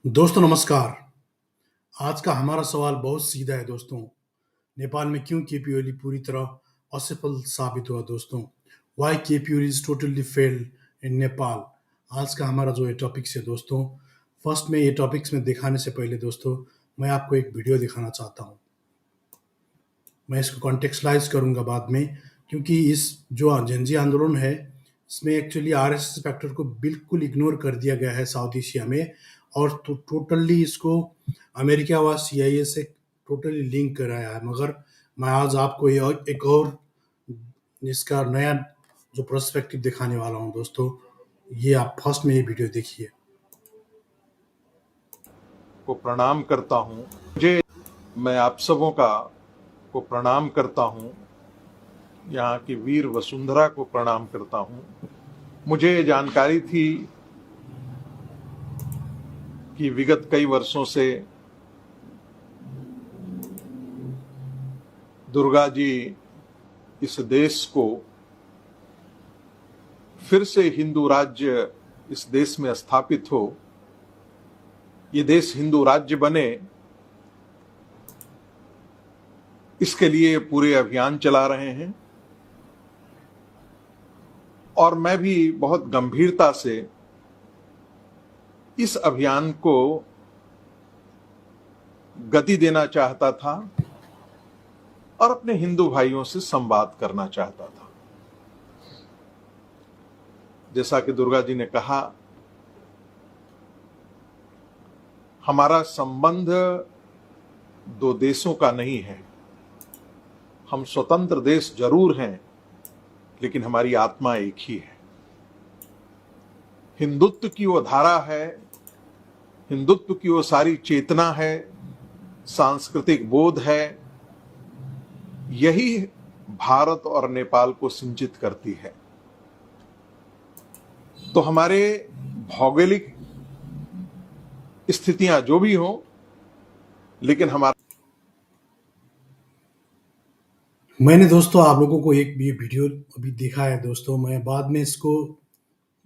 दोस्तों नमस्कार। आज का हमारा सवाल बहुत सीधा है दोस्तों। नेपाल में क्यों केपी ओली पूरी तरह असफल साबित हुआ दोस्तों? Why KP Oli is totally failed in Nepal. आज का हमारा जो ये टॉपिक्स है दोस्तों, फर्स्ट में ये टॉपिक्स में दिखाने से पहले दोस्तों मैं आपको एक वीडियो दिखाना चाहता हूँ। मैं इसको कॉन्टेक्स्टलाइज करूंगा बाद में, क्योंकि इस जो जेनजी आंदोलन है इसमें एक्चुअली आरएसएस फैक्टर को बिल्कुल इग्नोर कर दिया गया है साउथ एशिया में, और तो टोटली इसको अमेरिका व सीआईए से टोटली लिंक कराया है। मगर मैं आज आपको एक और इसका नया जो पर्सपेक्टिव दिखाने वाला हूँ दोस्तों। ये आप फर्स्ट में ये वीडियो देखिए। को प्रणाम करता हूं। मैं आप सबों का को प्रणाम करता हूं। यहाँ की वीर वसुंधरा को प्रणाम करता हूं। मुझे जानकारी थी कि विगत कई वर्षों से दुर्गा जी इस देश को फिर से हिंदू राज्य इस देश में स्थापित हो, ये देश हिंदू राज्य बने, इसके लिए पूरे अभियान चला रहे हैं। और मैं भी बहुत गंभीरता से इस अभियान को गति देना चाहता था और अपने हिंदू भाइयों से संवाद करना चाहता था। जैसा कि दुर्गा जी ने कहा, हमारा संबंध दो देशों का नहीं है। हम स्वतंत्र देश जरूर हैं, लेकिन हमारी आत्मा एक ही है। हिंदुत्व की वो धारा है, हिंदुत्व की वो सारी चेतना है, सांस्कृतिक बोध है, यही भारत और नेपाल को सिंचित करती है। तो हमारे भौगोलिक स्थितियां जो भी हो, लेकिन हमारा मैंने दोस्तों आप लोगों को एक ये वीडियो अभी दिखा है दोस्तों। मैं बाद में इसको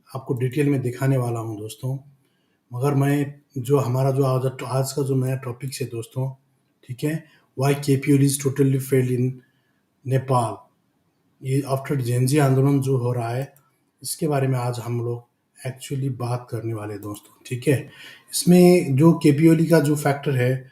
आपको डिटेल में दिखाने वाला हूँ दोस्तों। मगर मैं जो हमारा जो आज का जो नया टॉपिक है दोस्तों, ठीक है, why KP Oli is totally failed in Nepal. ये आफ्टर जेनजी आंदोलन जो हो रहा है, इसके बारे में आज हम लोग एक्चुअली बात करने वाले हैं दोस्तों, ठीक है। इसमें जो केपी ओली का जो फैक्टर है,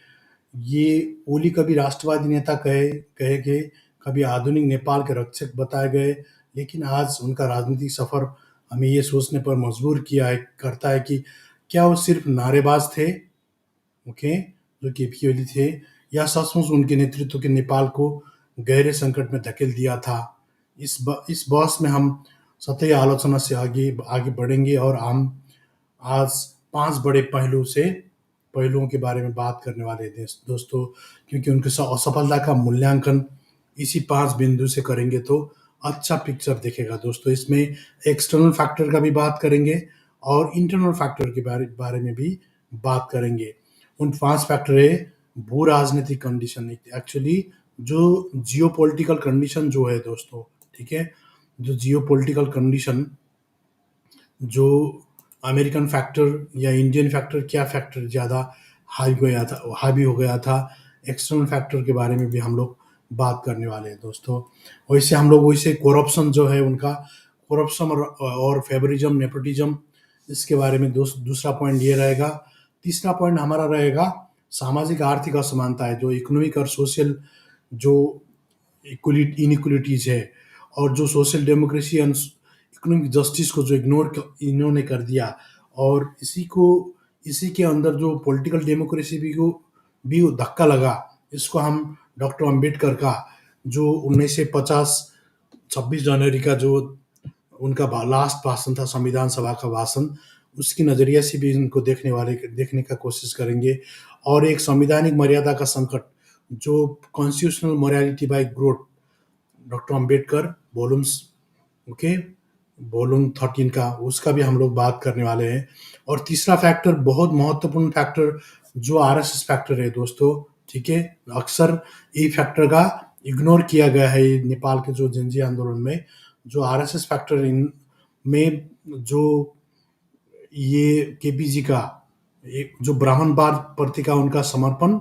ये ओली कभी राष्ट्रवादी नेता कहे कहे गए, कभी आधुनिक नेपाल के रक्षक बताए गए, लेकिन आज उनका राजनीतिक सफर हमें ये सोचने पर मजबूर किया है करता है कि क्या वो सिर्फ नारेबाज थे, ओके, जो केपी ओली थे, या सचमुच उनके नेतृत्व के नेपाल को गहरे संकट में धकेल दिया था। इस बहस में हम सतही आलोचना से आगे आगे बढ़ेंगे, और हम आज 5 बड़े पहलुओं के बारे में बात करने वाले हैं दोस्तों, क्योंकि उनकी असफलता का मूल्यांकन इसी 5 बिंदु से करेंगे तो अच्छा पिक्चर दिखेगा दोस्तों। इसमें एक्सटर्नल फैक्टर का भी बात करेंगे और इंटरनल फैक्टर के बारे में भी बात करेंगे। उन 5 फैक्टर है भू राजनीतिक कंडीशन, एक्चुअली जो जियोपॉलिटिकल कंडीशन जो है दोस्तों, ठीक है, जो जियोपॉलिटिकल कंडीशन, जो अमेरिकन फैक्टर या इंडियन फैक्टर, क्या फैक्टर ज़्यादा हावी हो गया था, एक्सटर्नल फैक्टर के बारे में भी हम लोग बात करने वाले हैं दोस्तों। वैसे हम लोग वैसे करप्शन जो है उनका, करप्शन और फेवरिज्म नेपोटिज्म, इसके बारे में दूसरा पॉइंट ये रहेगा। तीसरा पॉइंट हमारा रहेगा सामाजिक आर्थिक असमानता है, जो इकोनॉमिक और सोशल जो इनइक्वलिटीज है, और जो social democracy and economic justice को जो इन्होंने कर दिया, और इसी के अंदर जो पॉलिटिकल डेमोक्रेसी भी वो धक्का लगा। इसको हम डॉक्टर अंबेडकर का जो 1950 26 जनवरी का जो उनका लास्ट भाषण था, संविधान सभा का भाषण, उसकी नज़रिए से भी इनको देखने का कोशिश करेंगे। और एक संवैधानिक मर्यादा का संकट, जो constitutional morality bye growth, doctor Ambedkar volumes, okay, volume 13 का, उसका भी हम लोग बात करने वाले हैं। और तीसरा फैक्टर बहुत महत्वपूर्ण फैक्टर जो आरएसएस फैक्टर है दोस्तों, ठीक है, अक्सर ये फैक्टर का इग्नोर किया गया है नेपाल के जो जेनजी आंदोलन में। जो आरएसएस फैक्टर इन में जो ये केपी जी का एक जो ब्राह्मणवाद प्रति का उनका समर्पण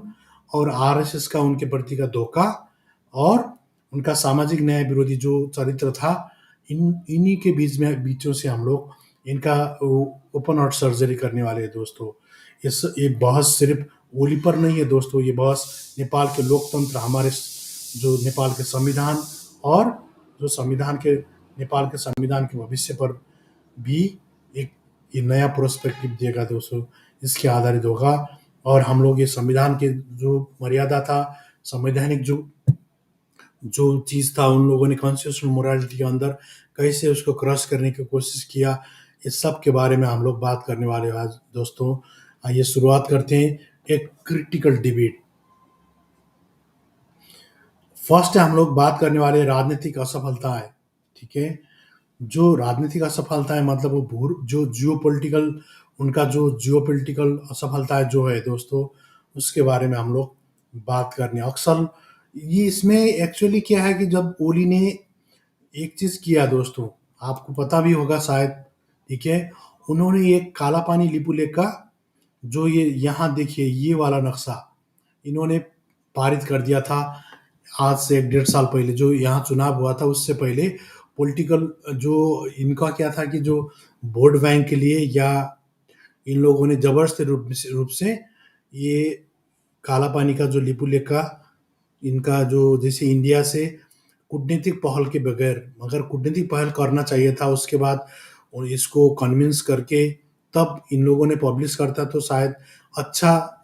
और आरएसएस का उनके प्रति का धोखा और उनका सामाजिक न्याय विरोधी जो चरित्र था, इन्हीं के बीचों से हम लोग इनका ओपन हार्ट सर्जरी करने वाले हैं दोस्तों। ये बहस सिर्फ ओली पर नहीं है दोस्तों, ये बहस नेपाल के लोकतंत्र, हमारे जो नेपाल के संविधान और जो संविधान के नेपाल के संविधान के भविष्य पर भी एक ये नया प्रोस्पेक्टिव देगा दोस्तों, इसके आधारित होगा। और हम लोग ये संविधान के जो मर्यादा था, संवैधानिक जो जो चीज़ था, उन लोगों ने कॉन्स्टिट्यूशनल मोरालिटी के अंदर कैसे उसको क्रॉस करने की कोशिश किया, इस सब के बारे में हम लोग बात करने वाले हैं आज दोस्तों। आइए शुरुआत करते हैं एक क्रिटिकल डिबेट। फर्स्ट हम लोग बात करने वाले हैं राजनीतिक असफलता है, ठीक है। जो राजनीतिक असफलता है मतलब वो जो जियोपॉलिटिकल, उनका जो जियोपॉलिटिकल असफलता है जो है दोस्तों, उसके बारे में हम लोग बात करने अक्सर। ये इसमें एक्चुअली क्या है कि जब ओली ने एक चीज़ किया दोस्तों, आपको पता भी होगा शायद, ठीक है। उन्होंने एक काला पानी लिपुलेख का जो ये यहाँ देखिए ये वाला नक्शा इन्होंने पारित कर दिया था आज से 1 डेढ़ साल पहले। जो यहाँ चुनाव हुआ था उससे पहले पॉलिटिकल जो इनका क्या था कि जो वोट बैंक के लिए या इन लोगों ने जबरदस्ती रूप से ये काला पानी का जो लिपुलेख का इनका जो जैसे इंडिया से कूटनीतिक पहल के बगैर, अगर कूटनीतिक पहल करना चाहिए था उसके बाद और इसको कन्विंस करके तब इन लोगों ने पब्लिश करता तो शायद अच्छा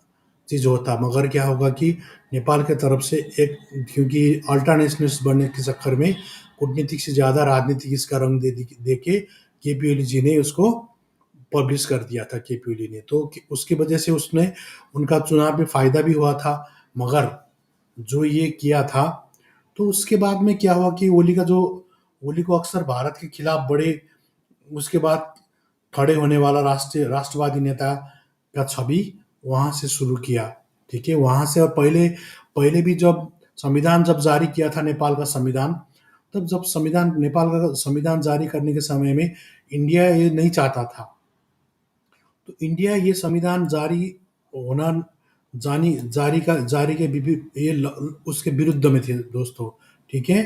चीज़ होता। मगर क्या होगा कि नेपाल के तरफ से एक, क्योंकि अल्टरनेशनल्स बनने के चक्कर में कूटनीतिक से ज़्यादा राजनीतिक इसका रंग दे के केपी ओली जी ने उसको पब्लिश कर दिया था केपी ओली ने। तो उसकी वजह से उसने उनका चुनाव में फ़ायदा भी हुआ था। मगर जो ये किया था तो उसके बाद में क्या हुआ कि ओली को अक्सर भारत के खिलाफ बड़े उसके बाद खड़े होने वाला राष्ट्रवादी नेता का छवि वहाँ से शुरू किया, ठीक है। वहाँ से और पहले पहले भी जब संविधान जब जारी किया था नेपाल का संविधान, तब जब नेपाल का संविधान जारी करने के समय में इंडिया ये नहीं चाहता था। तो इंडिया ये संविधान जारी होना जारी के उसके विरुद्ध में थे दोस्तों, ठीक है।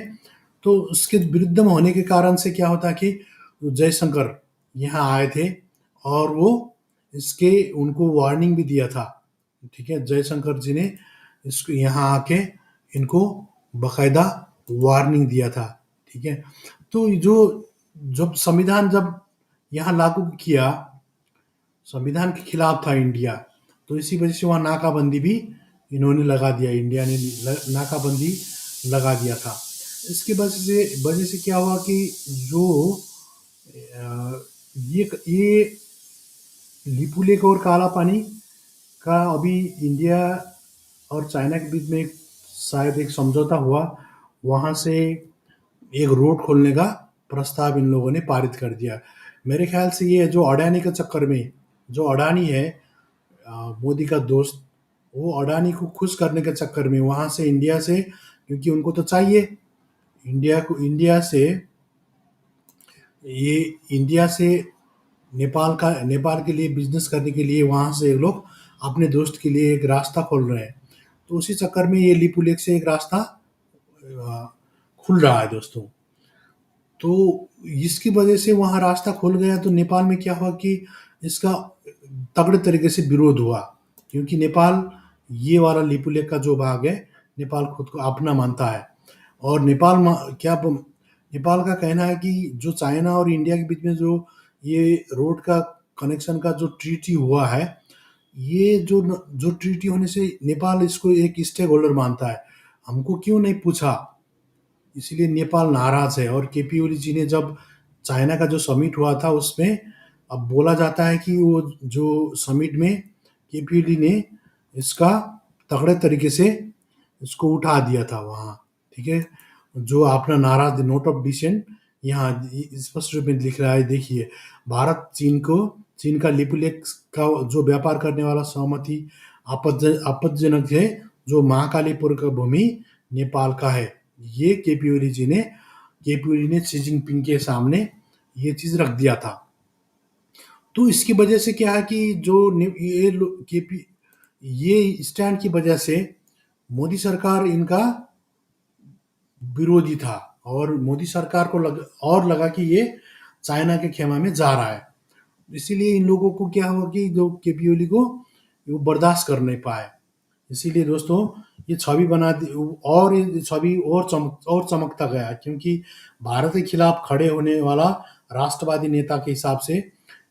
तो उसके विरुद्ध में होने के कारण से क्या होता कि जयशंकर यहाँ आए थे और वो इसके उनको वार्निंग भी दिया था, ठीक है। जयशंकर जी ने इसको यहाँ आके इनको बकायदा वार्निंग दिया था, ठीक है। तो जो जब संविधान जब यहाँ लागू किया, संविधान के खिलाफ था इंडिया, तो इसी वजह से वहाँ नाकाबंदी भी इन्होंने लगा दिया, इंडिया ने नाकाबंदी लगा दिया था। इसकी वजह से क्या हुआ कि जो ये लिपुलेख और काला पानी का अभी इंडिया और चाइना के बीच में शायद एक समझौता हुआ, वहाँ से एक रोड खोलने का प्रस्ताव इन लोगों ने पारित कर दिया। मेरे ख्याल से ये जो अडानी के चक्कर में, जो अडानी है मोदी का दोस्त, वो अडानी को खुश करने के चक्कर में वहाँ से इंडिया से, क्योंकि उनको तो चाहिए इंडिया से नेपाल के लिए बिजनेस करने के लिए वहाँ से लोग अपने दोस्त के लिए एक रास्ता खोल रहे हैं। तो उसी चक्कर में ये लिपुलेख से एक रास्ता खुल रहा है दोस्तों। तो इसकी वजह से वहाँ रास्ता खुल गया। तो नेपाल में क्या हुआ कि इसका तगड़े तरीके से विरोध हुआ, क्योंकि नेपाल ये वाला लिपुलेख का जो भाग है नेपाल खुद को अपना मानता है। और नेपाल का कहना है कि जो चाइना और इंडिया के बीच में जो ये रोड का कनेक्शन का जो ट्रीटी हुआ है, ये जो ट्रीटी होने से नेपाल इसको एक स्टेक होल्डर मानता है। हमको क्यों नहीं पूछा, इसलिए नेपाल नाराज है। और केपी ओली जी ने जब चाइना का जो समिट हुआ था उसमें अब बोला जाता है कि वो जो समिट में केपी ओली ने इसका तगड़े तरीके से इसको उठा दिया था वहाँ, ठीक है। जो अपना नाराज नोट ऑफ डिसेंट यहाँ स्पष्ट रूप में लिख रहा है, देखिए, भारत चीन का लिपुलेख का जो व्यापार करने वाला सहमति आपत्तिजनक है, जो महाकालीपुर का भूमि नेपाल का है। ये केपी ओली ने शी जिनपिंग के सामने ये चीज रख दिया था। तो इसकी वजह से क्या है कि जो केपी ये स्टैंड की वजह से मोदी सरकार इनका विरोधी था, और मोदी सरकार को लगा कि ये चाइना के खेमा में जा रहा है। इसीलिए इन लोगों को क्या हुआ कि जो केपी ओली को वो बर्दाश्त कर नहीं पाए। इसीलिए दोस्तों ये छवि बना दी, और ये छवि और चमकता गया, क्योंकि भारत के खिलाफ खड़े होने वाला राष्ट्रवादी नेता के हिसाब से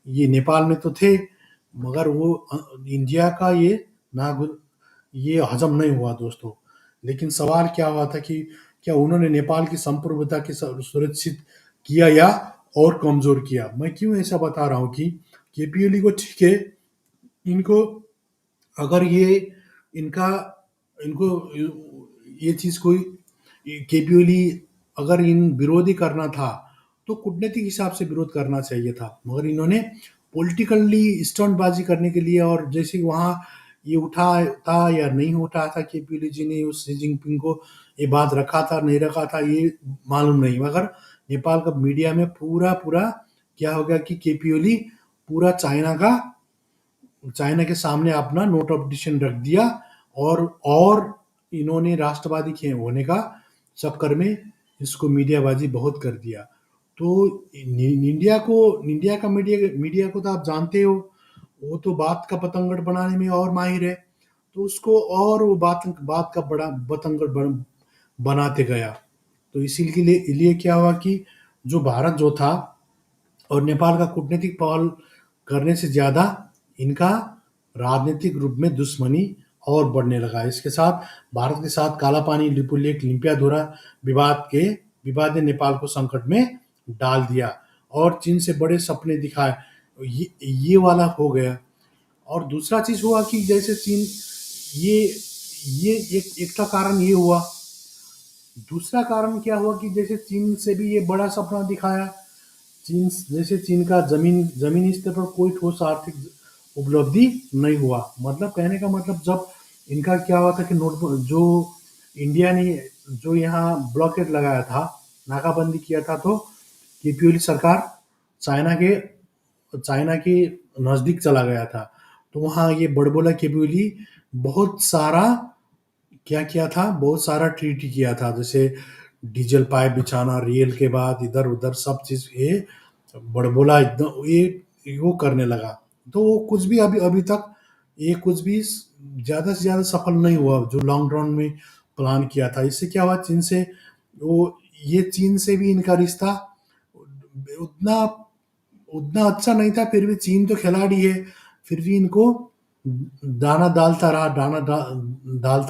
ये नेपाल में तो थे, मगर वो इंडिया का ये हजम नहीं हुआ दोस्तों। लेकिन सवाल क्या हुआ था कि क्या उन्होंने नेपाल की संप्रभुता की सुरक्षित किया या और कमजोर किया। मैं क्यों ऐसा बता रहा हूँ कि केपी ओली को ठीक है, इनको अगर ये इनका इनको ये चीज़ कोई केपी ओली अगर इन विरोधी करना था तो कूटनीतिक हिसाब से विरोध करना चाहिए था, मगर इन्होंने पॉलिटिकली स्टंटबाजी करने के लिए, और जैसे वहाँ ये उठा था या नहीं उठा था केपी ओली जी ने उस शी जिनपिंग को ये बात रखा था नहीं रखा था ये मालूम नहीं, मगर नेपाल का मीडिया में पूरा पूरा क्या हो गया कि केपी ओली पूरा चाइना के सामने अपना नोट ऑफ डिसीजन रख दिया, और इन्होंने राष्ट्रवादी खे होने का चक्कर में इसको मीडियाबाजी बहुत कर दिया। तो इंडिया का मीडिया को तो आप जानते हो, वो तो बात का पतंगड़ बनाने में और माहिर है। तो उसको और वो बात का बड़ा बनाते गया। तो इसीलिए क्या हुआ कि जो भारत जो था और नेपाल का कूटनीतिक पहल करने से ज़्यादा इनका राजनीतिक रूप में दुश्मनी और बढ़ने लगा। इसके साथ भारत के साथ कालापानी लिपुलेख लिम्पियाधुरा विवाद ने नेपाल को संकट में डाल दिया और चीन से बड़े सपने दिखाए। ये वाला हो गया। और दूसरा चीज़ हुआ कि जैसे चीन ये ये एक का कारण ये हुआ। दूसरा कारण क्या हुआ कि जैसे चीन से भी ये बड़ा सपना दिखाया। चीन का जमीनी स्तर पर कोई ठोस आर्थिक उपलब्धि नहीं हुआ। मतलब कहने का मतलब जब इनका क्या हुआ था कि जो इंडिया ने जो यहाँ ब्लॉकेट लगाया था, नाकाबंदी किया था, तो केपी ओली सरकार चाइना के नज़दीक चला गया था। तो वहाँ ये बड़बोला केपी ओली बहुत सारा क्या किया था, बहुत सारा ट्रीटी किया था, जैसे डीजल पाइप बिछाना, रेल के बाद इधर उधर सब चीज़ ये बड़बोला एकदम ये वो करने लगा। तो वो कुछ भी अभी अभी तक ये कुछ भी ज़्यादा से ज़्यादा सफल नहीं हुआ जो लॉन्ग रन में प्लान किया था। इससे क्या हुआ, चीन से भी इनका रिश्ता उतना उतना अच्छा नहीं था। फिर भी चीन तो खिलाड़ी है, फिर भी इनको डालता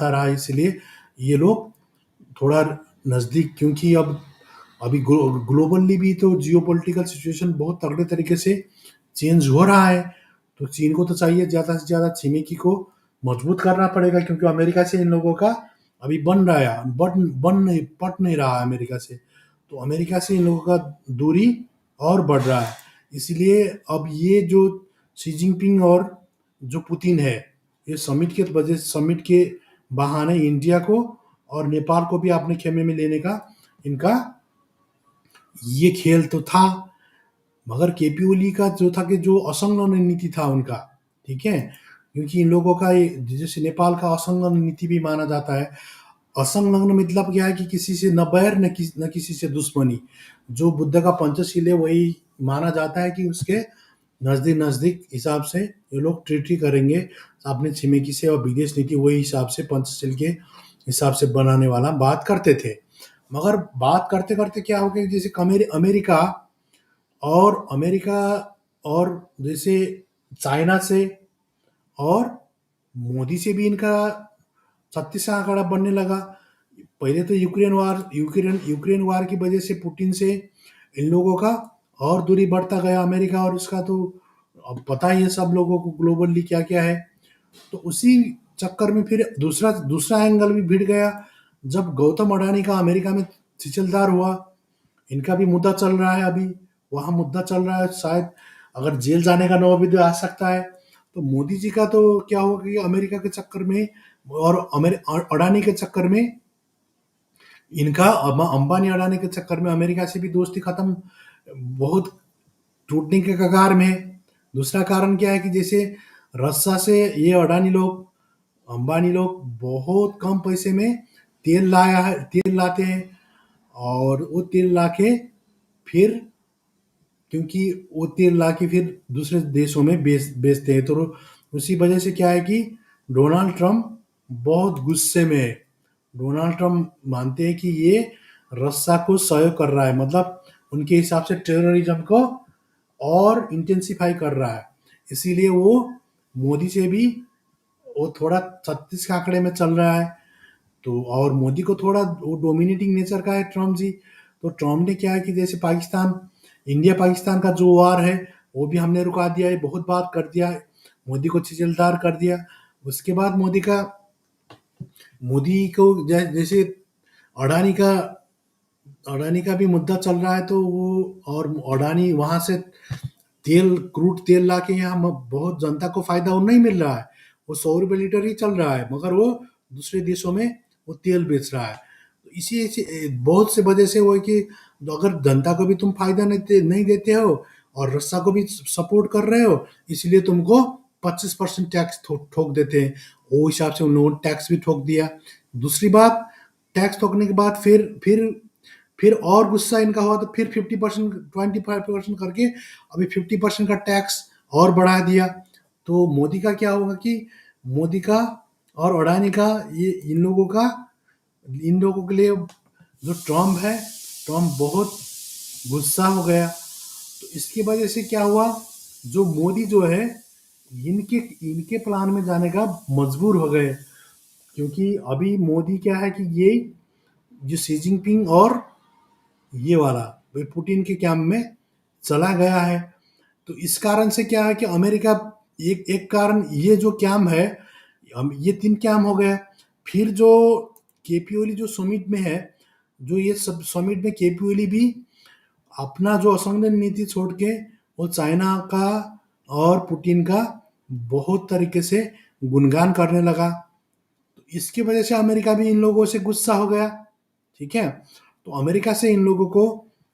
रहा, इसलिए ये लोग थोड़ा नज़दीक, क्योंकि अभी ग्लोबली भी तो जियोपॉलिटिकल सिचुएशन बहुत तगड़े तरीके से चेंज हो रहा है। तो चीन को तो चाहिए ज़्यादा से ज़्यादा छिमेकी को मजबूत करना पड़ेगा, क्योंकि अमेरिका से इन लोगों का अभी बन रहा है, बन नहीं पट नहीं रहा है अमेरिका से। तो अमेरिका से इन लोगों का दूरी और बढ़ रहा है। इसलिए अब ये जो शी जिनपिंग और जो पुतिन है, ये समिट के बहाने इंडिया को और नेपाल को भी अपने खेमे में लेने का इनका ये खेल तो था। मगर केपी ओली का जो था कि जो असंलग्न नीति था उनका, ठीक है, क्योंकि इन लोगों का जैसे नेपाल का असंलग्न नीति भी माना जाता है। असंलग्न मतलब क्या है कि किसी से न बैर न किसी से दुश्मनी। जो बुद्ध का पंचशील है वही माना जाता है कि उसके नज़दीक नज़दीक हिसाब से ये लोग ट्रीटी करेंगे अपने छिमेकी से, और विदेश नीति वही हिसाब से पंचशील के हिसाब से बनाने वाला बात करते थे। मगर बात करते करते क्या हो गया, जैसे अमेरिका और जैसे चाइना से और मोदी से भी इनका छत्तीसा आंकड़ा बनने लगा। पहले तो यूक्रेन वार की वजह से पुतिन से इन लोगों का और दूरी बढ़ता गया अमेरिका, और इसका तो अब पता ही है सब लोगों को ग्लोबली क्या क्या है। तो उसी चक्कर में फिर दूसरा एंगल भी भिड़ गया, जब गौतम अडानी का अमेरिका में छिछलदार हुआ। इनका भी मुद्दा चल रहा है, अभी वहाँ मुद्दा चल रहा है, शायद अगर जेल जाने का नौबत भी आ सकता है। तो मोदी जी का तो क्या होगा कि अमेरिका के चक्कर में और अडानी के चक्कर में इनका अंबानी अडानी के चक्कर में अमेरिका से भी दोस्ती खत्म, बहुत टूटने के कगार में है। दूसरा कारण क्या है कि जैसे रस्सा से ये अडानी लोग, अंबानी लोग बहुत कम पैसे में तेल लाते हैं, और वो तेल लाके फिर, क्योंकि वो तेल लाके फिर दूसरे देशों में बेचते हैं, तो उसी वजह से क्या है कि डोनाल्ड ट्रंप बहुत गुस्से में है। डोनाल्ड ट्रंप मानते हैं कि ये रस्सा को सहयोग कर रहा है, मतलब उनके हिसाब से टेररिज्म को और इंटेंसिफाई कर रहा है। इसीलिए वो मोदी से भी, वो थोड़ा 36 के आंकड़े में चल रहा है। तो और मोदी को थोड़ा वो डोमिनेटिंग नेचर का है ट्रम्प जी। तो ट्रम्प ने क्या है कि जैसे पाकिस्तान, इंडिया पाकिस्तान का जो वार है वो भी हमने रुका दिया है, बहुत बात कर दिया है, मोदी को छिछलदार कर दिया। उसके बाद मोदी को जैसे अडानी का अडानी का भी मुद्दा चल रहा है, तो वो, और अडानी वहां से क्रूड तेल ला के यहाँ बहुत जनता को फायदा वो नहीं मिल रहा है। वो 100 रुपये लीटर ही चल रहा है, मगर वो दूसरे देशों में वो तेल बेच रहा है। तो बहुत से वजह से वो है कि अगर जनता को भी तुम फायदा नहीं देते हो और रस्सा को भी सपोर्ट कर रहे हो, इसलिए तुमको 25% टैक्स ठोक देते हैं। वो हिसाब से उन लोगों ने टैक्स भी ठोक दिया। दूसरी बात, टैक्स ठोकने के बाद फिर और गुस्सा इनका हुआ, तो फिर 50%, 25% करके अभी 50% का टैक्स और बढ़ा दिया। तो मोदी का क्या होगा कि मोदी का और अडानी का, ये इन लोगों के लिए जो ट्रम्प है, ट्रम्प बहुत गुस्सा हो गया। तो इसकी वजह से क्या हुआ, जो मोदी जो है, इनके इनके प्लान में जाने का मजबूर हो गए। क्योंकि अभी मोदी क्या है कि ये जो शी जिनपिंग और ये वाला भाई पुतिन के कैंप में चला गया है। तो इस कारण से क्या है कि अमेरिका, एक एक कारण ये जो कैंप है, ये 3 कैंप हो गया। फिर जो केपी ओली जो समिट में है, जो ये सब समिट में केपी ओली भी अपना जो असंगठन नीति छोड़ के वो चाइना का और पुतिन का बहुत तरीके से गुणगान करने लगा। तो इसकी वजह से अमेरिका भी इन लोगों से गुस्सा हो गया। ठीक है, तो अमेरिका से इन लोगों को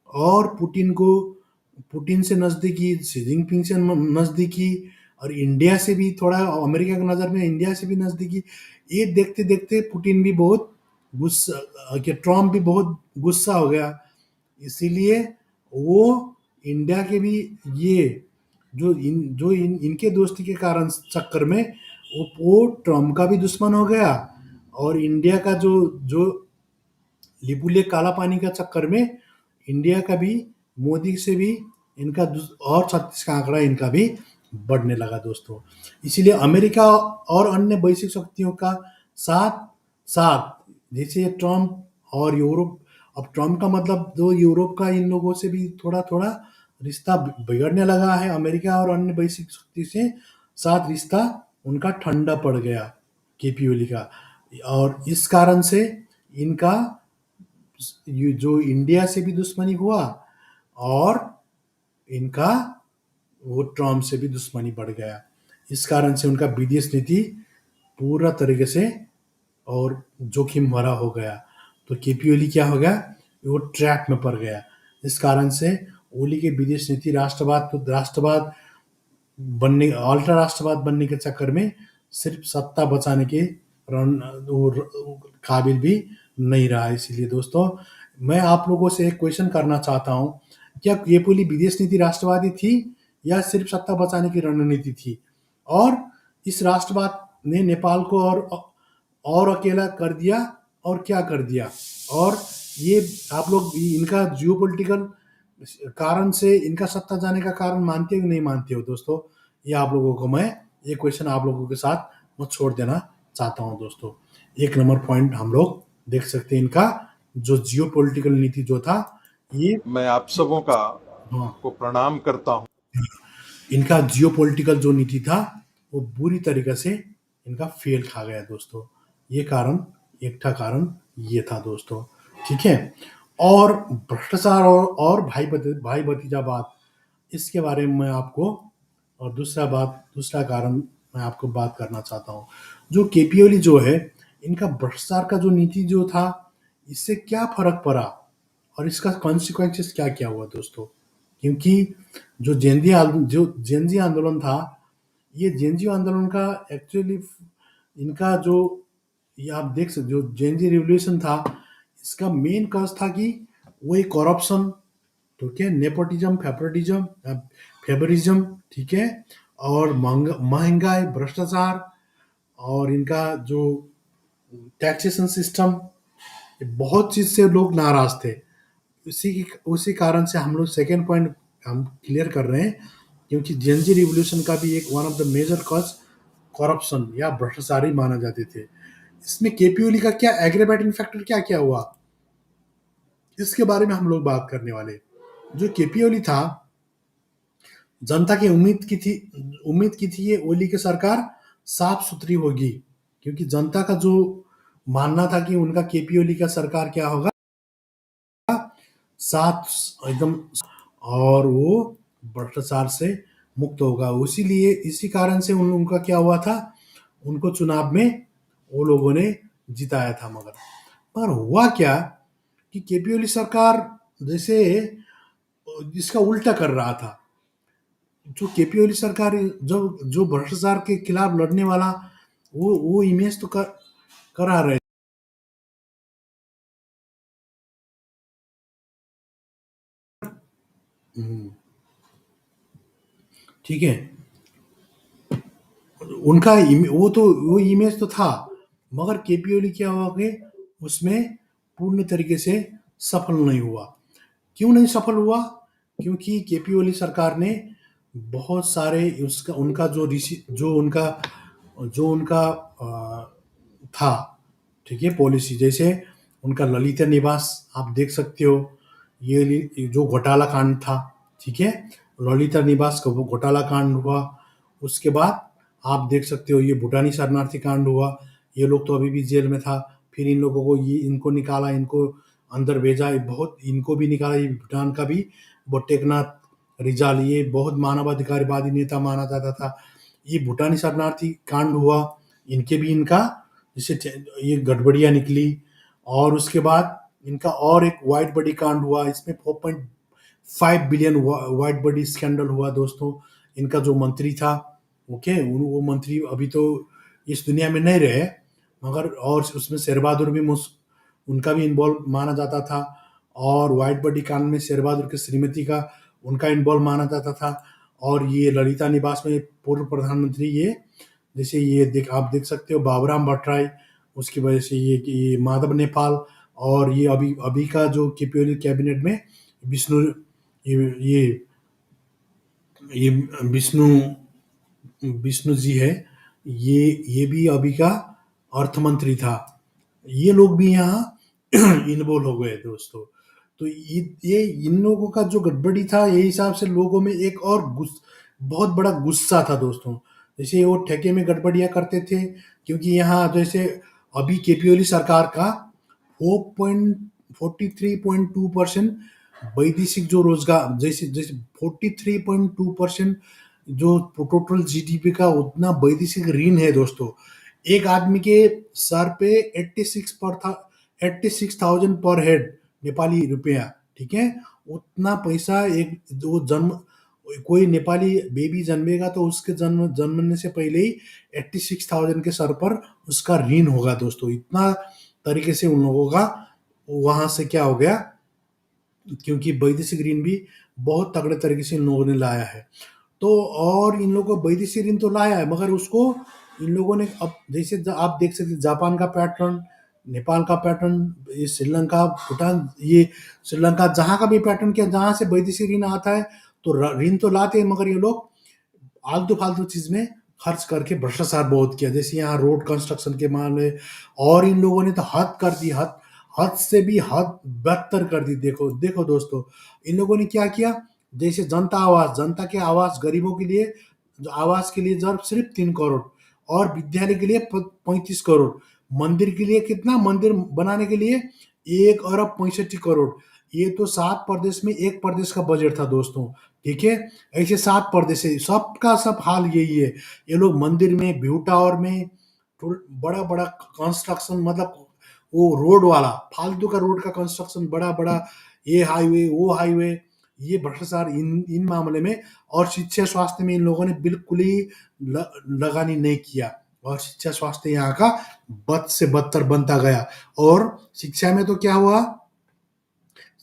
और पुतिन से नज़दीकी, शी जिनपिंग से नज़दीकी, और इंडिया से भी थोड़ा, अमेरिका की नज़र में इंडिया से भी नज़दीकी, ये देखते देखते पुतिन भी बहुत गुस्सा, कि ट्रम्प भी बहुत गुस्सा हो गया। इसीलिए वो इंडिया के भी, ये इनके दोस्ती के कारण चक्कर में वो ट्रम्प का भी दुश्मन हो गया, और इंडिया का जो जो लिपुले काला पानी का चक्कर में इंडिया का भी, मोदी से भी इनका और 36 का आंकड़ा इनका भी बढ़ने लगा दोस्तों। इसीलिए अमेरिका और अन्य वैश्विक शक्तियों का साथ साथ, जैसे ट्रम्प और यूरोप, अब ट्रम्प का मतलब जो यूरोप का, इन लोगों से भी थोड़ा थोड़ा रिश्ता बिगड़ने लगा है। अमेरिका और अन्य वैश्विक शक्ति से साथ रिश्ता उनका ठंडा पड़ गया, केपी ओली का। और इस कारण से इनका ये जो इंडिया से भी दुश्मनी हुआ, और इनका वो ट्रम्प से भी दुश्मनी बढ़ गया। इस कारण से उनका विदेश नीति पूरा तरीके से और जोखिम भरा हो गया। तो केपी ओली क्या हो गया, वो ट्रैप में पड़ गया। इस कारण से ओली के विदेश नीति, राष्ट्रवाद बनने, अल्ट्रा राष्ट्रवाद बनने के चक्कर में सिर्फ सत्ता बचाने के काबिल भी नहीं रहा। इसीलिए दोस्तों, मैं आप लोगों से एक क्वेश्चन करना चाहता हूँ, क्या ये पूरी विदेश नीति राष्ट्रवादी थी या सिर्फ सत्ता बचाने की रणनीति थी? और इस राष्ट्रवाद ने नेपाल को और अकेला कर दिया, और क्या कर दिया? और ये आप लोग इनका जियोपॉलिटिकल कारण से इनका सत्ता जाने का कारण मानते हो कि नहीं मानते हो दोस्तों? ये आप लोगों को मैं, ये क्वेश्चन आप लोगों के साथ मैं छोड़ देना चाहता हूँ दोस्तों। 1 नंबर पॉइंट हम लोग देख सकते हैं, इनका जो जियोपॉलिटिकल नीति जो था, ये, मैं आप सबों का हाँ, को प्रणाम करता हूं। इनका जियोपॉलिटिकल जो नीति था वो बुरी तरीके से इनका फेल खा गया दोस्तों। ये कारण, एक कारण ये था दोस्तों। ठीक है, और भ्रष्टाचार और भाई भतीजावाद, इसके बारे में मैं आपको, और दूसरा कारण मैं आपको बात करना चाहता हूँ। जो केपी ओली जो है, इनका भ्रष्टाचार का जो नीति जो था, इससे क्या फर्क पड़ा और इसका कॉन्सिक्वेंसेस क्या क्या हुआ दोस्तों? क्योंकि जो जेनजी आंदोलन था, ये जेनजी आंदोलन का एक्चुअली इनका जो ये आप देख सकते, जो जेनजी रिवॉल्यूशन था, इसका मेन कॉज था कि वही करप्शन, ठीक है, नेपोटिज्म, फेवरिज्म, ठीक है, और महंगाई, भ्रष्टाचार, और इनका जो टैक्सेशन सिस्टम, बहुत चीज से लोग नाराज थे। उसी कारण से हम लोग सेकेंड पॉइंट हम क्लियर कर रहे हैं, क्योंकि जेनजी रिवॉल्यूशन का भी एक one of the major cause corruption या भ्रष्टाचार ही माना जाते थे। इसमें केपीओली का क्या एग्रेवेटिंग फैक्टर क्या क्या हुआ, इसके बारे में हम लोग बात करने वाले। जो केपीओली था, जनता की उम्मीद की थी ये ओली की सरकार साफ सुथरी होगी, क्योंकि जनता का जो मानना था कि उनका केपीओली का सरकार क्या होगा, साफ एकदम, और वो भ्रष्टाचार से मुक्त होगा। इसी कारण से उनका क्या हुआ था, उनको चुनाव में वो लोगों ने जिताया था। मगर हुआ क्या कि केपीओली सरकार जैसे इसका उल्टा कर रहा था। जो केपी ओली सरकार, जो जो भ्रष्टाचार के खिलाफ लड़ने वाला, वो इमेज तो करा रहे। हम्म, ठीक है, वो इमेज तो था, मगर केपी ओली क्या हुआ कि उसमें पूर्ण तरीके से सफल नहीं हुआ। क्यों नहीं सफल हुआ? क्योंकि केपी ओली सरकार ने बहुत सारे उसका उनका जो ऋषि जो उनका था, ठीक है, पॉलिसी, जैसे उनका ललित निवास आप देख सकते हो, ये जो घोटाला कांड था, ठीक है, ललित निवास का वो घोटाला कांड हुआ। उसके बाद आप देख सकते हो ये भूटानी शरणार्थी कांड हुआ। ये लोग तो अभी भी जेल में था, फिर इन लोगों को इनको निकाला, इनको अंदर भेजा, ये बहुत इनको भी निकाला, ये भूटान का भी, वो टेकनाथ रिजाल, ये बहुत मानवाधिकारवादी नेता माना जाता था। ये भूटानी शरणार्थी कांड हुआ, इनके भी इनका जिससे ये गड़बड़ियाँ निकली। और उसके बाद इनका और एक वाइट बॉडी कांड हुआ, इसमें 4.5 बिलियन वाइट बॉडी स्कैंडल हुआ दोस्तों। इनका जो मंत्री था, ओके, वो मंत्री अभी तो इस दुनिया में नहीं रहे, मगर और उसमें शेरबहादुर भी उनका भी इन्वॉल्व माना जाता था। और वाइट बॉडी कांड में शेरबहादुर की श्रीमती का उनका इन्वॉल्व माना जाता था। और ये ललिता निवास में पूर्व प्रधानमंत्री, ये जैसे ये आप देख सकते हो बाबूराम भट्टराय, उसकी वजह से ये माधव नेपाल, और ये अभी अभी का जो केपी कैबिनेट में विष्णु, ये ये विष्णु विष्णु जी है, ये भी अभी का अर्थ मंत्री था। ये लोग भी यहाँ इन्वॉल्व हो गए दोस्तों। तो ये इन लोगों का जो गड़बड़ी था, ये हिसाब से लोगों में एक और बहुत बड़ा गुस्सा था दोस्तों। जैसे वो ठेके में गड़बड़ियाँ करते थे, क्योंकि यहाँ जैसे अभी केपी ओली सरकार का 43.2% वैदेशिक जो रोजगार, जैसे जैसे 43.2% जो टोटल जीडीपी का उतना वैदेशिक ऋण है दोस्तों। एक आदमी के सर पे 86,000 पर हेड नेपाली रुपया, ठीक है, उतना पैसा एक जो जन्म कोई नेपाली बेबी जन्मेगा तो उसके जन्मने से पहले ही 86,000 के सर पर उसका ऋण होगा दोस्तों। इतना तरीके से उन लोगों का वहां से क्या हो गया, क्योंकि वैदेशिक ऋण भी बहुत तगड़े तरीके से इन लोगों ने लाया है। तो और इन लोगों को वैदेशिक ऋण तो लाया है, मगर उसको इन लोगों ने अब जैसे आप देख सकते जापान का पैटर्न, नेपाल का पैटर्न, ये श्रीलंका, भूटान, ये श्रीलंका, जहाँ का भी पैटर्न किया, जहाँ से वैदेशिक ऋण आता है तो ऋण तो लाते हैं, मगर ये लोग आलतू फालतू चीज में खर्च करके भ्रष्टाचार बहुत किया। जैसे यहाँ रोड कंस्ट्रक्शन के मामले, और इन लोगों ने तो हद कर दी, हद हद से भी हद बदतर कर दी। देखो देखो दोस्तों, इन लोगों ने क्या किया, जैसे जनता के आवास, गरीबों के लिए आवास के लिए जब सिर्फ 3 करोड़, और विद्यालय के लिए 35 करोड़, मंदिर के लिए कितना, मंदिर बनाने के लिए 1 अरब 65 करोड़। ये तो 7 प्रदेश में एक प्रदेश का बजट था दोस्तों, ठीक है। ऐसे 7 प्रदेश है, सबका सब हाल यही है। ये लोग मंदिर में, व्यू टावर में बड़ा बड़ा कंस्ट्रक्शन, मतलब वो रोड वाला फालतू का रोड का कंस्ट्रक्शन, बड़ा बड़ा, ये हाईवे वो हाईवे, ये भ्रष्टाचार इन मामले में, और शिक्षा स्वास्थ्य में इन लोगों ने बिल्कुल ही लगानी नहीं किया, और शिक्षा स्वास्थ्य यहाँ का बद से बदतर बनता गया। और शिक्षा में तो क्या हुआ,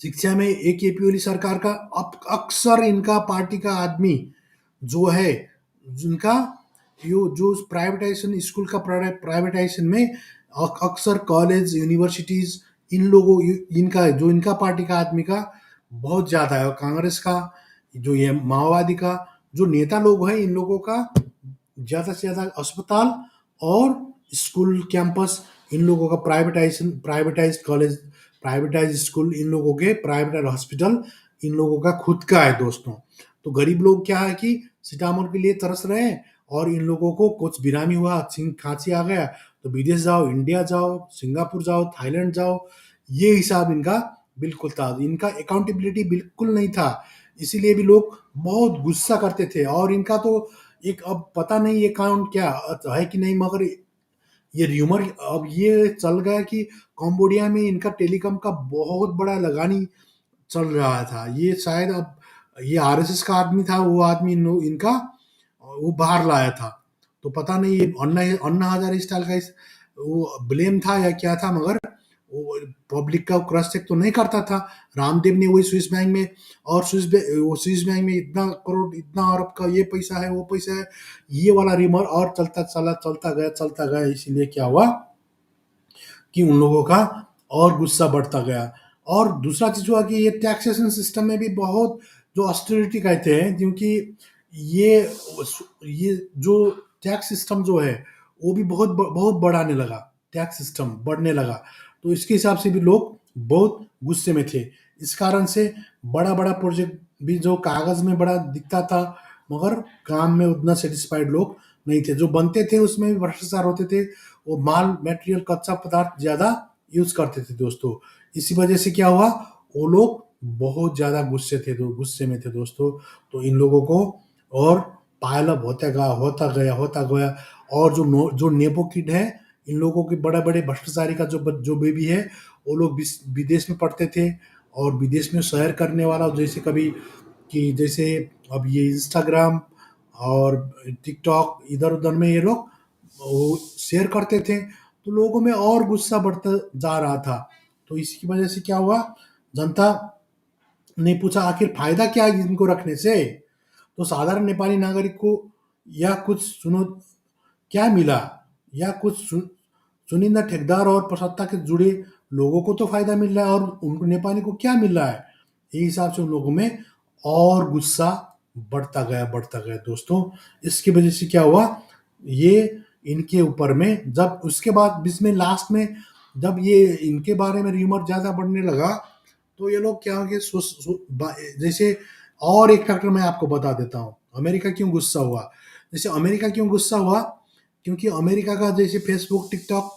शिक्षा में एक एपी ओली सरकार का अक्सर इनका पार्टी का आदमी जो है, जिनका यो जो प्राइवेटाइजेशन, स्कूल का प्राइवेटाइजेशन में अक्सर कॉलेज यूनिवर्सिटीज इन लोगों, इनका जो इनका पार्टी का आदमी का बहुत ज्यादा है, और कांग्रेस का जो ये माओवादी का जो नेता लोग हैं, इन लोगों का ज्यादा से ज्यादा अस्पताल और स्कूल कैंपस, इन लोगों का प्राइवेटाइज कॉलेज, प्राइवेटाइज स्कूल, इन लोगों के प्राइवेटाइज हॉस्पिटल, इन लोगों का खुद का है दोस्तों। तो गरीब लोग क्या है कि सिटामोर के लिए तरस रहे हैं, और इन लोगों को कुछ बिरामी हुआ, खांसी आ गया, तो विदेश जाओ, इंडिया जाओ, सिंगापुर जाओ, थाईलैंड जाओ, ये हिसाब इनका बिल्कुल था, इनका अकाउंटेबिलिटी बिल्कुल नहीं था। इसीलिए भी लोग बहुत गुस्सा करते थे, और इनका तो एक, अब पता नहीं अकाउंट क्या है कि नहीं, मगर ये र्यूमर अब ये चल गया कि कंबोडिया में इनका टेलीकॉम का बहुत बड़ा लगानी चल रहा था। ये शायद अब ये आरएसएस का आदमी था, वो आदमी इनका वो बाहर लाया था। तो पता नहीं ये अन्ना हजारे स्टाइल का वो ब्लेम था या क्या था, मगर वो पब्लिक का क्रॉस चेक तो नहीं करता था। रामदेव ने वही स्विस बैंक में, और वो स्विस बैंक में इतना करोड़, इतना अरब का ये पैसा है, वो पैसा है, ये वाला रिमर, और चलता गया। इसीलिए क्या हुआ कि उन लोगों का और गुस्सा बढ़ता गया। और दूसरा चीज हुआ कि ये टैक्सेशन सिस्टम में भी बहुत जो ऑस्टेरिटी कहते हैं, क्योंकि ये ये जो टैक्स सिस्टम जो है वो भी बहुत बढ़ाने लगा, टैक्स सिस्टम बढ़ने लगा, तो इसके हिसाब से भी लोग बहुत गुस्से में थे। इस कारण से बड़ा बड़ा प्रोजेक्ट भी जो कागज में बड़ा दिखता था, मगर काम में उतना सेटिस्फाइड लोग नहीं थे, जो बनते थे उसमें भी भ्रष्टाचार होते थे, वो माल मटेरियल कच्चा पदार्थ ज्यादा यूज करते थे दोस्तों। इसी वजह से क्या हुआ, वो लोग बहुत ज्यादा गुस्से में थे दोस्तों। तो इन लोगों को और पायलअप होता गया, और जो नेपो किड है, इन लोगों के बड़े बड़े भ्रष्टाचारी का जो बेबी है, वो लोग विदेश में पढ़ते थे, और विदेश में शेयर करने वाला, जैसे कभी कि जैसे अब ये इंस्टाग्राम और टिकटॉक इधर उधर में ये लोग वो शेयर करते थे, तो लोगों में और गुस्सा बढ़ता जा रहा था। तो इसकी वजह से क्या हुआ, जनता ने पूछा आखिर फायदा क्या है इनको रखने से। तो साधारण नेपाली नागरिक को या कुछ सुनो क्या मिला, या कुछ चुनिंदा ठेकेदार और प्रसत्ता के जुड़े लोगों को तो फायदा मिल रहा है, और उनको नेपाली को क्या मिल रहा है। ये हिसाब से उन लोगों में और गुस्सा बढ़ता गया दोस्तों। इसकी वजह से क्या हुआ, ये इनके ऊपर में जब उसके बाद बीच में लास्ट में जब ये इनके बारे में र्यूमर ज्यादा बढ़ने लगा, तो ये लोग क्या हो गए, जैसे और एक फैक्टर मैं आपको बता देता हूँ, अमेरिका क्यों गुस्सा हुआ। जैसे अमेरिका क्यों गुस्सा हुआ, क्योंकि अमेरिका का जैसे फेसबुक, टिकटॉक,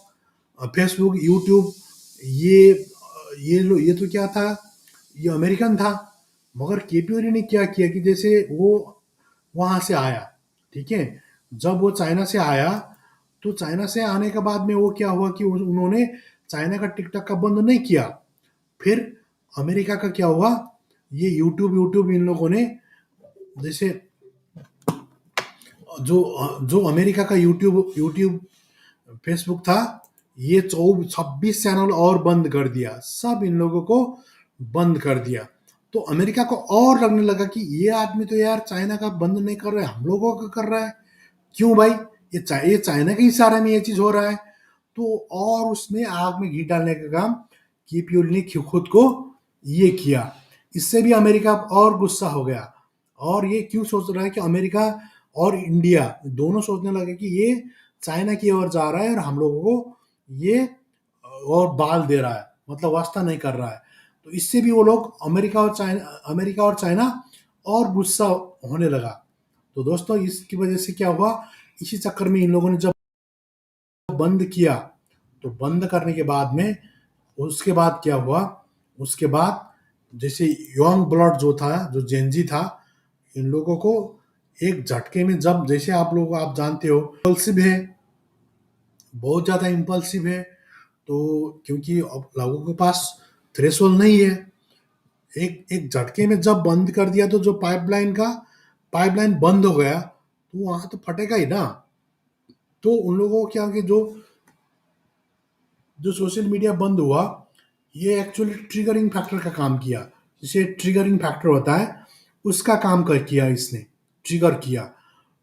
फेसबुक, यूट्यूब, ये तो क्या था, ये अमेरिकन था, मगर केपी ओली ने क्या किया कि जैसे वो वहां से आया, ठीक है, जब वो चाइना से आया, तो चाइना से आने के बाद में वो क्या हुआ कि उन्होंने चाइना का टिकटॉक का बंद नहीं किया। फिर अमेरिका का क्या हुआ, ये यूट्यूब यूट्यूब इन लोगों ने जैसे जो जो अमेरिका का यूट्यूब यूट्यूब फेसबुक था, ये 26 चैनल और बंद कर दिया, सब इन लोगों को बंद कर दिया। तो अमेरिका को और लगने लगा कि ये आदमी तो यार चाइना का बंद नहीं कर रहा है, हम लोगों का कर रहा है, क्यों भाई, ये चाइना के इशारे में ये चीज हो रहा है। तो और उसमें आग में घी डालने का काम केपी ओली ने खुद को ये किया। इससे भी अमेरिका और गुस्सा हो गया, और ये क्यों सोच रहा है कि अमेरिका और इंडिया दोनों सोचने लगे कि ये चाइना की ओर जा रहा है, और हम लोगों को ये और बाल दे रहा है, मतलब वास्ता नहीं कर रहा है। तो इससे भी वो लोग अमेरिका और चाइना और गुस्सा होने लगा। तो दोस्तों इसकी वजह से क्या हुआ, इसी चक्कर में इन लोगों ने जब बंद किया, तो बंद करने के बाद में उसके बाद क्या हुआ, उसके बाद जैसे यंग ब्लड जो था, जो जेनजी था, इन लोगों को एक झटके में, जब जैसे आप जानते हो इम्पल्सिव है, बहुत ज़्यादा इम्पल्सिव है, तो क्योंकि अब लोगों के पास थ्रेशोल्ड नहीं है, एक एक झटके में जब बंद कर दिया तो जो पाइपलाइन बंद हो गया तो वहां तो फटेगा ही ना। तो उन लोगों को क्या कि जो जो सोशल मीडिया बंद हुआ, ये एक्चुअली ट्रिगरिंग फैक्टर का काम किया। जिसे ट्रिगरिंग फैक्टर होता है, उसका काम कर किया इसने, ट्रिगर किया।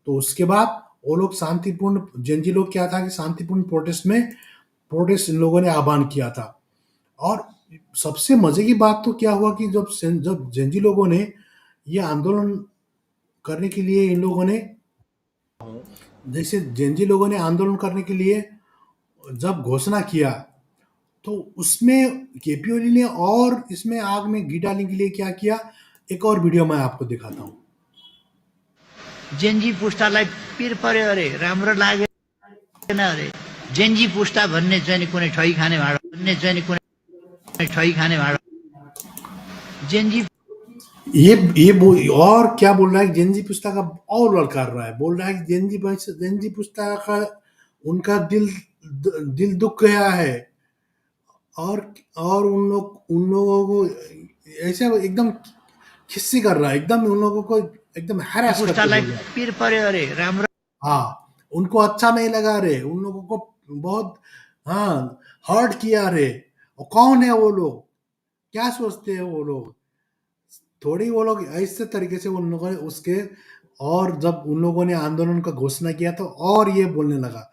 तो उसके बाद वो लोग शांतिपूर्ण, जेनजी लोग क्या था कि शांतिपूर्ण प्रोटेस्ट इन लोगों ने आह्वान किया था। और सबसे मजे की बात तो क्या हुआ कि जब जेनजी लोगों ने ये आंदोलन करने के लिए इन लोगों ने, जैसे जेनजी लोगों ने आंदोलन करने के लिए जब घोषणा किया, तो उसमें केपी ओली ने और इसमें आग में घी डालने के लिए क्या किया, एक और वीडियो मैं आपको दिखाता हूँ। जेनजी पुस्तालाई पिर पर्यो अरे, राम्रो लागेन अरे। जेनजी पुस्ता भन्ने चाहिँ नि कुनै ठगी खाने भाँडो, भन्ने चाहिँ नि कुनै ठगी खाने भाँडो। जेनजी और क्या बोल रहा है, जेनजी पुस्ता का और ललकार रहा है, बोल रहा है कि जेनजी पुस्ता का उनका दिल दुख गया है। और उन लोगों को ऐसे एकदम खिस्सी कर रहा है, एकदम उन लोगों को एकदम हैरास करके पुस्तालाई बोल रहा है। पिर पर्यो अरे, राम्रो हाँ, उनको अच्छा नहीं लगा रे, उन लोगों को बहुत, हाँ, हर्ट किया रे। और कौन है वो लोग, क्या सोचते हैं वो लोग, थोड़ी वो लोग ऐसे तरीके से उन लोगों ने उसके, और जब उन लोगों ने आंदोलन का घोषणा किया तो और ये बोलने लगा,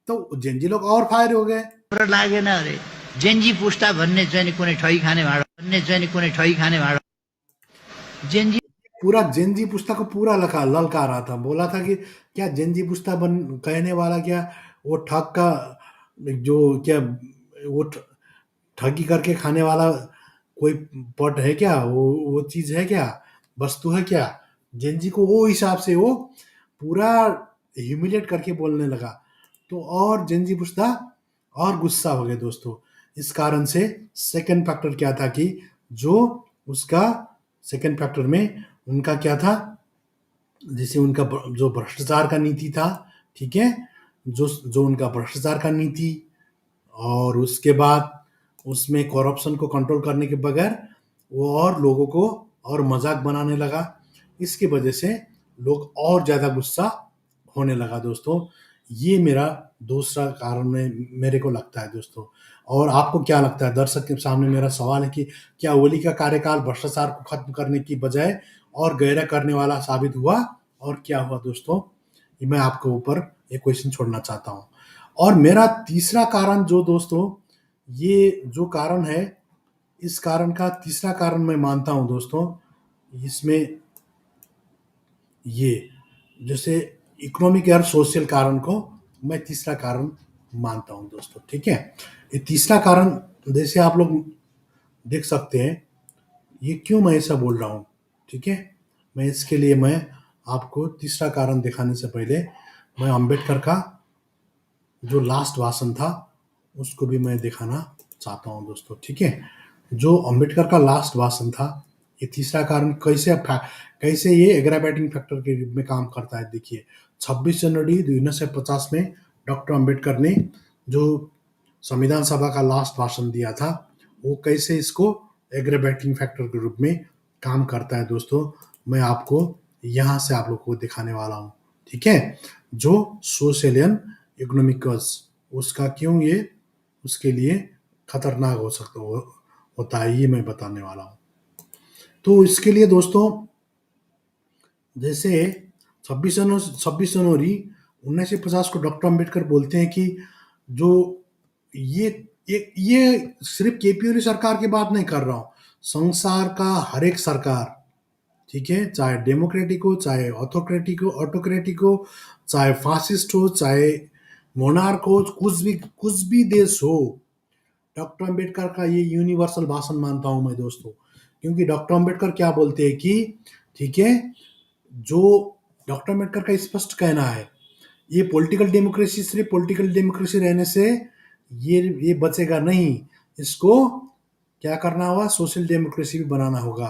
तो जेनजी लोग और फायर हो गए। लागेन अरे। जेनजी पुस्ता भन्ने चाहिँ नि कुनै ठगी खाने भाँडो, भन्ने चाहिँ नि कुनै ठगी खाने भाँडो। जेनजी पूरा जेनजी पुस्ता को पूरा ललका रहा था, बोला था कि क्या जेनजी पुस्ता बन कहने वाला, क्या वो ठग का जो, क्या वो ठगी करके खाने वाला कोई पट है क्या, वो चीज है क्या, वस्तु है क्या। जेनजी को वो हिसाब से वो पूरा ह्यूमिलेट करके बोलने लगा। तो और जेनजी पुस्ता और गुस्सा हो गए दोस्तों। इस कारण से सेकंड फैक्टर क्या था कि जो उसका सेकंड फैक्टर में उनका क्या था, जैसे उनका जो भ्रष्टाचार का नीति था, ठीक है, जो जो उनका भ्रष्टाचार का नीति, और उसके बाद उसमें करप्शन को कंट्रोल करने के बगैर वो और लोगों को और मजाक बनाने लगा। इसकी वजह से लोग और ज़्यादा गुस्सा होने लगा दोस्तों। ये मेरा दूसरा कारण में मेरे को लगता है दोस्तों। और आपको क्या लगता है? दर्शक के सामने मेरा सवाल है कि क्या ओली का कार्यकाल भ्रष्टाचार को खत्म करने की बजाय और गहरा करने वाला साबित हुआ, और क्या हुआ दोस्तों? ये मैं आपके ऊपर एक क्वेश्चन छोड़ना चाहता हूँ। और मेरा तीसरा कारण जो दोस्तों, ये जो कारण है, इस कारण का तीसरा कारण मैं मानता हूँ दोस्तों, इसमें ये जैसे इकोनॉमिक और सोशल कारण को मैं तीसरा कारण मानता हूँ दोस्तों, ठीक है। ये तीसरा कारण जैसे आप लोग देख सकते हैं, ये क्यों मैं ऐसा बोल रहा हूँ, ठीक है। मैं इसके लिए मैं आपको तीसरा कारण दिखाने से पहले मैं अम्बेडकर का जो लास्ट भाषण था उसको भी मैं दिखाना चाहता हूँ दोस्तों, ठीक है। जो अम्बेडकर का लास्ट भाषण था, ये तीसरा कारण कैसे ये एग्रावेटिंग फैक्टर के रूप में काम करता है। देखिए 26 जनवरी 1950 में डॉक्टर अम्बेडकर ने जो संविधान सभा का लास्ट भाषण दिया था, वो कैसे इसको एग्रावेटिंग फैक्टर के रूप में काम करता है दोस्तों, मैं आपको यहाँ से आप लोग को दिखाने वाला हूँ, ठीक है। जो सोशल एंड इकोनॉमिक उसका क्यों ये उसके लिए खतरनाक होता है, ये मैं बताने वाला हूँ। तो इसके लिए दोस्तों, जैसे 26 जनवरी 1950 को डॉक्टर अम्बेडकर बोलते हैं कि जो ये सिर्फ केपी ओली सरकार की बात नहीं कर रहा हूँ, संसार का हर एक सरकार, ठीक है, चाहे डेमोक्रेटिक हो, चाहे ऑटोक्रेटिक हो, चाहे फासिस्ट हो, चाहे मोनार्क हो, कुछ भी देश हो, डॉक्टर अम्बेडकर का ये यूनिवर्सल भाषण मानता हूं मैं दोस्तों। क्योंकि डॉक्टर अम्बेडकर क्या बोलते हैं कि, ठीक है, जो डॉक्टर अम्बेडकर का स्पष्ट कहना है, ये पॉलिटिकल डेमोक्रेसी सिर्फ पॉलिटिकल डेमोक्रेसी रहने से ये बचेगा नहीं, इसको क्या करना होगा, सोशल डेमोक्रेसी भी बनाना होगा।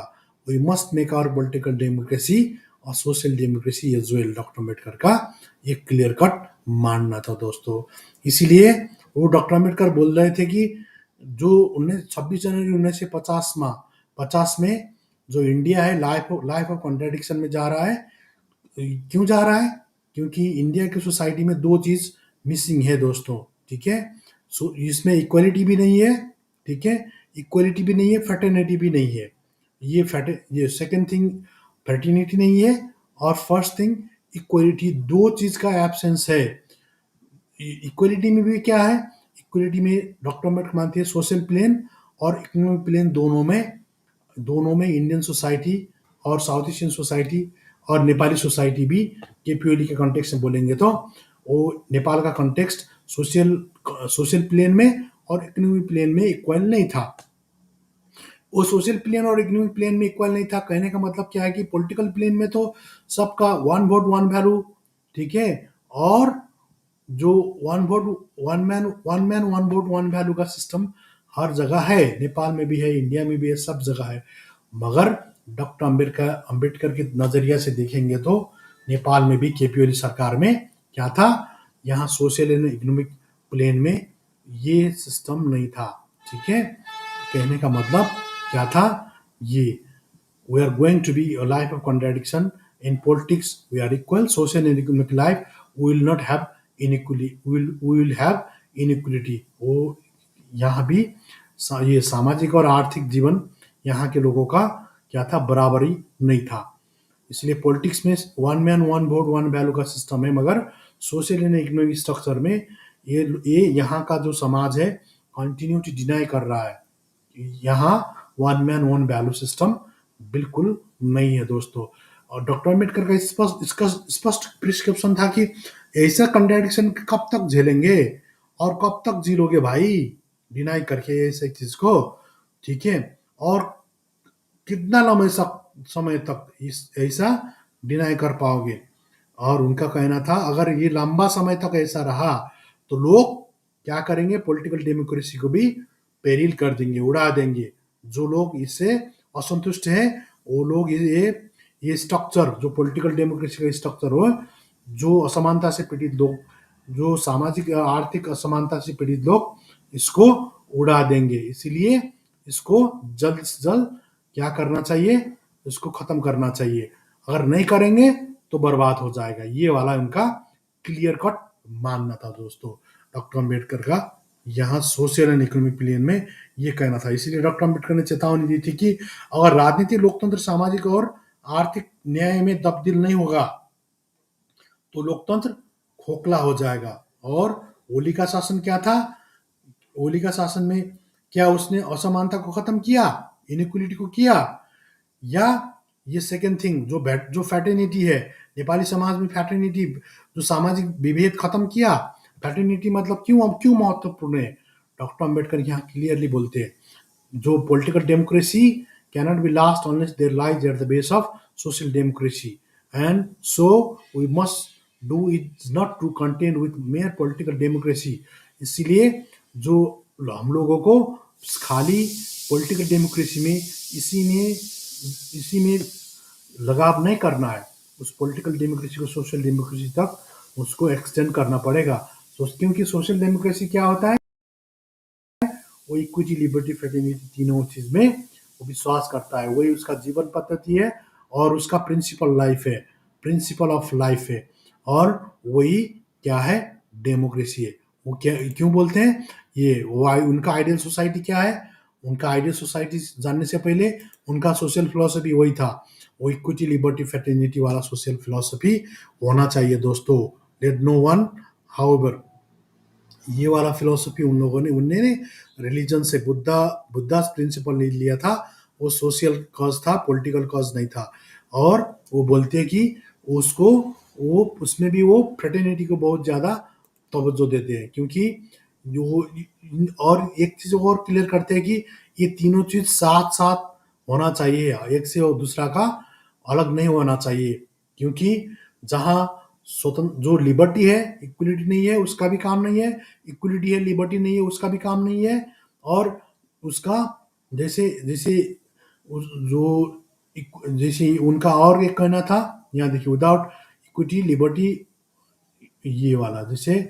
We must make our political democracy और social democracy as well, doctor Ambedkar का एक क्लियर कट मानना था दोस्तों। इसीलिए वो डॉक्टर अम्बेडकर बोल रहे थे कि जो 26 जनवरी 1950 में 50 में जो इंडिया है लाइफ ऑफ कॉन्ट्राडिक्शन में जा रहा है। क्यों जा रहा है? क्योंकि इंडिया की सोसाइटी में 2 चीज़ मिसिंग है दोस्तों, ठीक है? इसमें इक्वालिटी भी नहीं है, ठीक है? इक्वालिटी भी नहीं है, फ्रेटर्निटी भी नहीं है। ये सेकंड थिंग फ्रेटर्निटी नहीं है, और फर्स्ट थिंग इक्वालिटी, 2 चीज़ का एब्सेंस है। इक्वलिटी में भी क्या है? इक्वलिटी में डॉक्टर अम्बेडकर मानते हैं सोशल प्लेन और इकोनॉमिक प्लेन, दोनों में इंडियन सोसाइटी और साउथ एशियन सोसाइटी और नेपाली सोसाइटी भी, केपीओली के कॉन्टेक्स्ट में बोलेंगे तो वो नेपाल का कॉन्टेक्स्ट सोशल प्लेन में और इकोनॉमिक प्लेन में इक्वल नहीं था। वो सोशल प्लेन और इकोनॉमिक प्लेन में इक्वल नहीं था, कहने का मतलब क्या है कि पॉलिटिकल प्लेन में तो सबका वन वोट वन वैल्यू, ठीक है? और जो one man one vote one value का सिस्टम हर जगह है, नेपाल में भी है, इंडिया में भी है, सब जगह है। मगर डॉक्टर अंबेडकर के नजरिया से देखेंगे तो नेपाल में भी केपीओली सरकार में क्या था? यहाँ सोशल एंड इकोनॉमिक प्लेन में ये सिस्टम नहीं था, ठीक है? कहने का मतलब क्या था? ये we are going to be a life of contradiction. In politics we are equal, social and economic life we will not have inequality, we will have inequality. वो यहाँ भी ये सामाजिक और आर्थिक जीवन यहाँ के लोगों का क्या था? बराबरी नहीं था। इसलिए पॉलिटिक्स में one man one vote one value का सिस्टम है, मगर सोशल एंड इकोनॉमिक स्ट्रक्चर में ये यहाँ का जो समाज है कंटिन्यूटी डिनाई कर रहा है। यहाँ one man one value system बिल्कुल नहीं है दोस्तों। और डॉक्टर अम्बेडकर का इसका स्पष्ट प्रिस्क्रिप्शन था कि ऐसा कंट्राडिक्शन कब तक झेलेंगे और कब तक जी लोगे भाई, डिनाई करके ऐसे चीज को, ठीक है? और कितना लंबे समय तक ऐसा डिनाई कर पाओगे? और उनका कहना था अगर ये लंबा समय तक ऐसा रहा तो लोग क्या करेंगे? पॉलिटिकल डेमोक्रेसी को भी पेरिल कर देंगे, उड़ा देंगे। जो लोग इससे असंतुष्ट हैं वो लोग ये स्ट्रक्चर, जो पॉलिटिकल डेमोक्रेसी का स्ट्रक्चर हो, जो असमानता से पीड़ित लोग, जो सामाजिक आर्थिक असमानता से पीड़ित लोग, इसको उड़ा देंगे। इसीलिए इसको जल्द से जल्द क्या करना चाहिए? इसको खत्म करना चाहिए। अगर नहीं करेंगे तो बर्बाद हो जाएगा। ये वाला उनका क्लियर कट मानना था दोस्तों डॉक्टर अम्बेडकर का। यहाँ सोशल एंड इकोनॉमिक प्लेन में ये कहना था। इसीलिए डॉक्टर अम्बेडकर ने चेतावनी दी थी कि अगर राजनीति, लोकतंत्र, सामाजिक और आर्थिक न्याय में तब्दील नहीं होगा तो लोकतंत्र खोखला हो जाएगा। और ओली का शासन क्या था? ओली का शासन में क्या उसने असमानता को खत्म किया, इनइक्वलिटी को किया? या ये सेकंड थिंग जो फैटर्निटी है, नेपाली समाज में फैटर्निटी, जो सामाजिक विभेद खत्म किया? फैटर्निटी मतलब क्यों महत्वपूर्ण है? डॉक्टर अम्बेडकर यहाँ क्लियरली बोलते हैं जो political democracy cannot be last unless there lies at the base of social democracy, and so we must do it not to contend with mere political democracy. इसीलिए जो हम लोगों को खाली पॉलिटिकल डेमोक्रेसी में इसी में लगाव नहीं करना है, उस पॉलिटिकल डेमोक्रेसी को सोशल डेमोक्रेसी तक उसको एक्सटेंड करना पड़ेगा। क्योंकि सोशल डेमोक्रेसी क्या होता है? वो इक्विटी, लिबर्टी, फ्रेटर्निटी, तीनों चीज में वो विश्वास करता है। वही उसका जीवन पद्धति है और उसका प्रिंसिपल ऑफ लाइफ है। और वही क्या है? डेमोक्रेसी है। वो क्यों बोलते हैं ये? उनका आइडियल सोसाइटी क्या है? उनका आइडियल सोसाइटी जानने से पहले उनका सोशल फिलोसफी वही था, वो इक्विटी, लिबर्टी, फ्रेटर्निटी वाला सोशल फिलोसफी होना चाहिए दोस्तों। लेट नो वन हाउएवर, ये वाला फिलोसफी उनने रिलीजन से बुद्धास प्रिंसिपल नहीं लिया था। वो सोशल कॉज था, पॉलिटिकल कॉज नहीं था। और वो बोलते हैं कि उसमें भी वो फ्रेटर्निटी को बहुत ज़्यादा तवज्जो देते हैं, क्योंकि और एक चीज़ और क्लियर करते हैं कि ये तीनों चीज़ साथ साथ होना चाहिए, एक से और दूसरा का अलग नहीं होना चाहिए। क्योंकि जहाँ स्वतंत्र, जो लिबर्टी है, इक्वलिटी नहीं है उसका भी काम नहीं है, इक्वलिटी है, लिबर्टी नहीं है उसका भी काम नहीं है। और उसका जैसे उनका और एक कहना था, यहाँ देखिए, विदाउट इक्विटी, लिबर्टी, ये वाला जैसे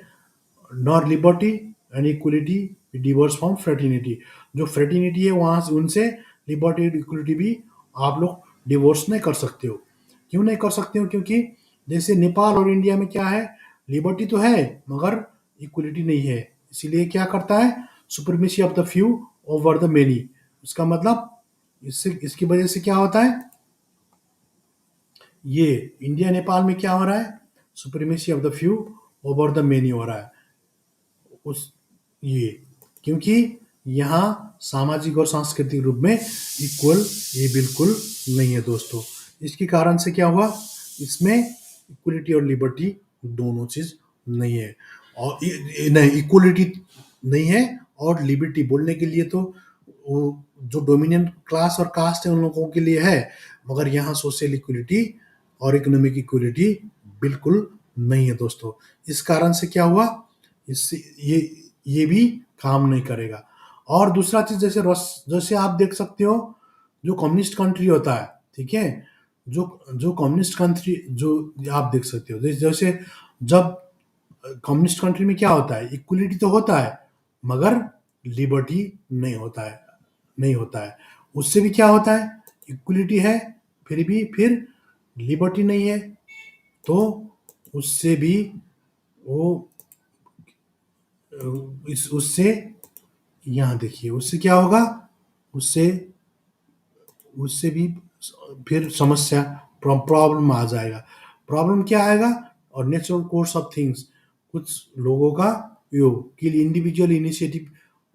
nor liberty and equality Divers from fraternity. जो फ्रेटर्निटी है वहां से उनसे लिबर्टी और इक्वलिटी भी आप लोग डिवोर्स नहीं कर सकते हो। क्यों नहीं कर सकते हो? क्योंकि जैसे नेपाल और इंडिया में क्या है, लिबर्टी तो है मगर इक्वलिटी नहीं है। इसीलिए क्या करता है, supremacy of the few over the many. उसका मतलब इससे इसकी वजह से क्या होता है, ये इंडिया नेपाल में क्या हो रहा है, supremacy of the few over the many हो रहा है। उस ये क्योंकि यहाँ सामाजिक और सांस्कृतिक रूप में इक्वल ये बिल्कुल नहीं है दोस्तों। इसके कारण से क्या हुआ, इसमें इक्वलिटी और लिबर्टी दोनों चीज नहीं है। और नहीं, इक्वलिटी नहीं है और लिबर्टी बोलने के लिए तो वो जो डोमिनेंट क्लास और कास्ट है उन लोगों के लिए है, मगर यहाँ सोशल इक्वलिटी और इकोनॉमिक इक्वलिटी बिल्कुल नहीं है दोस्तों। इस कारण से क्या हुआ, इससे ये भी काम नहीं करेगा। और दूसरा चीज, जैसे आप देख सकते हो, जो कम्युनिस्ट कंट्री होता है, ठीक है, जो जो कम्युनिस्ट कंट्री जो आप देख सकते हो, जैसे जब कम्युनिस्ट कंट्री में क्या होता है, इक्वलिटी तो होता है मगर लिबर्टी नहीं होता है। उससे भी क्या होता है, इक्वलिटी है फिर लिबर्टी नहीं है, तो उससे भी वो इस उससे यहाँ देखिए उससे क्या होगा, उससे उससे भी फिर समस्या प्रॉब्लम आ जाएगा। प्रॉब्लम क्या आएगा, और नेचुरल कोर्स ऑफ थिंग्स, कुछ लोगों का यो कि इंडिविजुअल इनिशिएटिव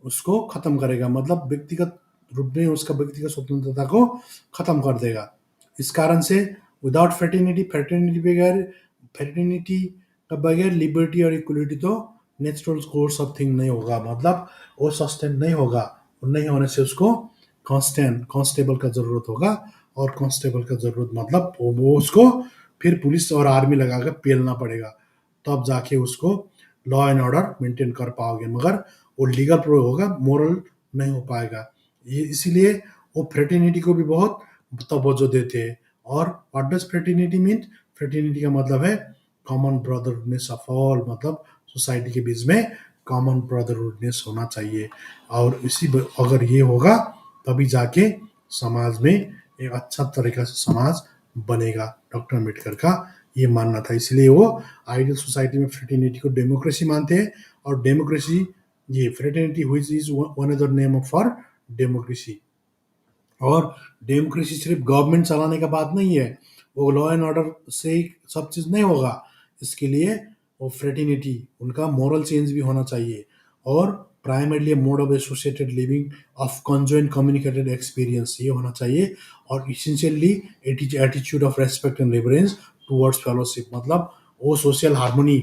उसको खत्म करेगा, मतलब व्यक्तिगत रूप में उसका व्यक्तिगत स्वतंत्रता को खत्म कर देगा। इस कारण से विदाउट फ्रेटर्निटी का बगैर लिबर्टी और इक्वलिटी तो नेचुरल कोर्स ऑफ थिंग नहीं होगा, मतलब वो सस्टेन नहीं होगा। और नहीं होने से उसको कांस्टेबल का जरूरत होगा, और कांस्टेबल का जरूरत मतलब वो उसको फिर पुलिस और आर्मी लगा कर पेलना पड़ेगा, तब जाके उसको लॉ एंड ऑर्डर मेंटेन कर पाओगे, मगर वो लीगल प्रो होगा, मोरल नहीं हो पाएगा। ये इसीलिए वो फ्रेटर्निटी को भी बहुत तवज्जो देते हैं। और what does fraternity mean, fraternity का मतलब है कॉमन ब्रदरहुडनेस ऑफ ऑल, मतलब सोसाइटी के बीच में कॉमन ब्रदरहुडनेस होना चाहिए। और अगर ये होगा तभी जाके समाज में एक अच्छा तरीका से समाज बनेगा। डॉक्टर अम्बेडकर का ये मानना था, इसलिए वो आइडियल सोसाइटी में फ्रेटर्निटी को डेमोक्रेसी मानते हैं। और डेमोक्रेसी, ये fraternity which is one other name for democracy. और डेमोक्रेसी सिर्फ गवर्नमेंट चलाने का बात नहीं है, वो लॉ एंड ऑर्डर से ही सब चीज़ नहीं होगा। इसके लिए वो फ्रेटर्निटी, उनका मोरल चेंज भी होना चाहिए। और primarily mode of associated living of conjoint communicated experience ये होना चाहिए। और essentially attitude of respect and reverence towards fellowship, मतलब वो सोशल हार्मनी,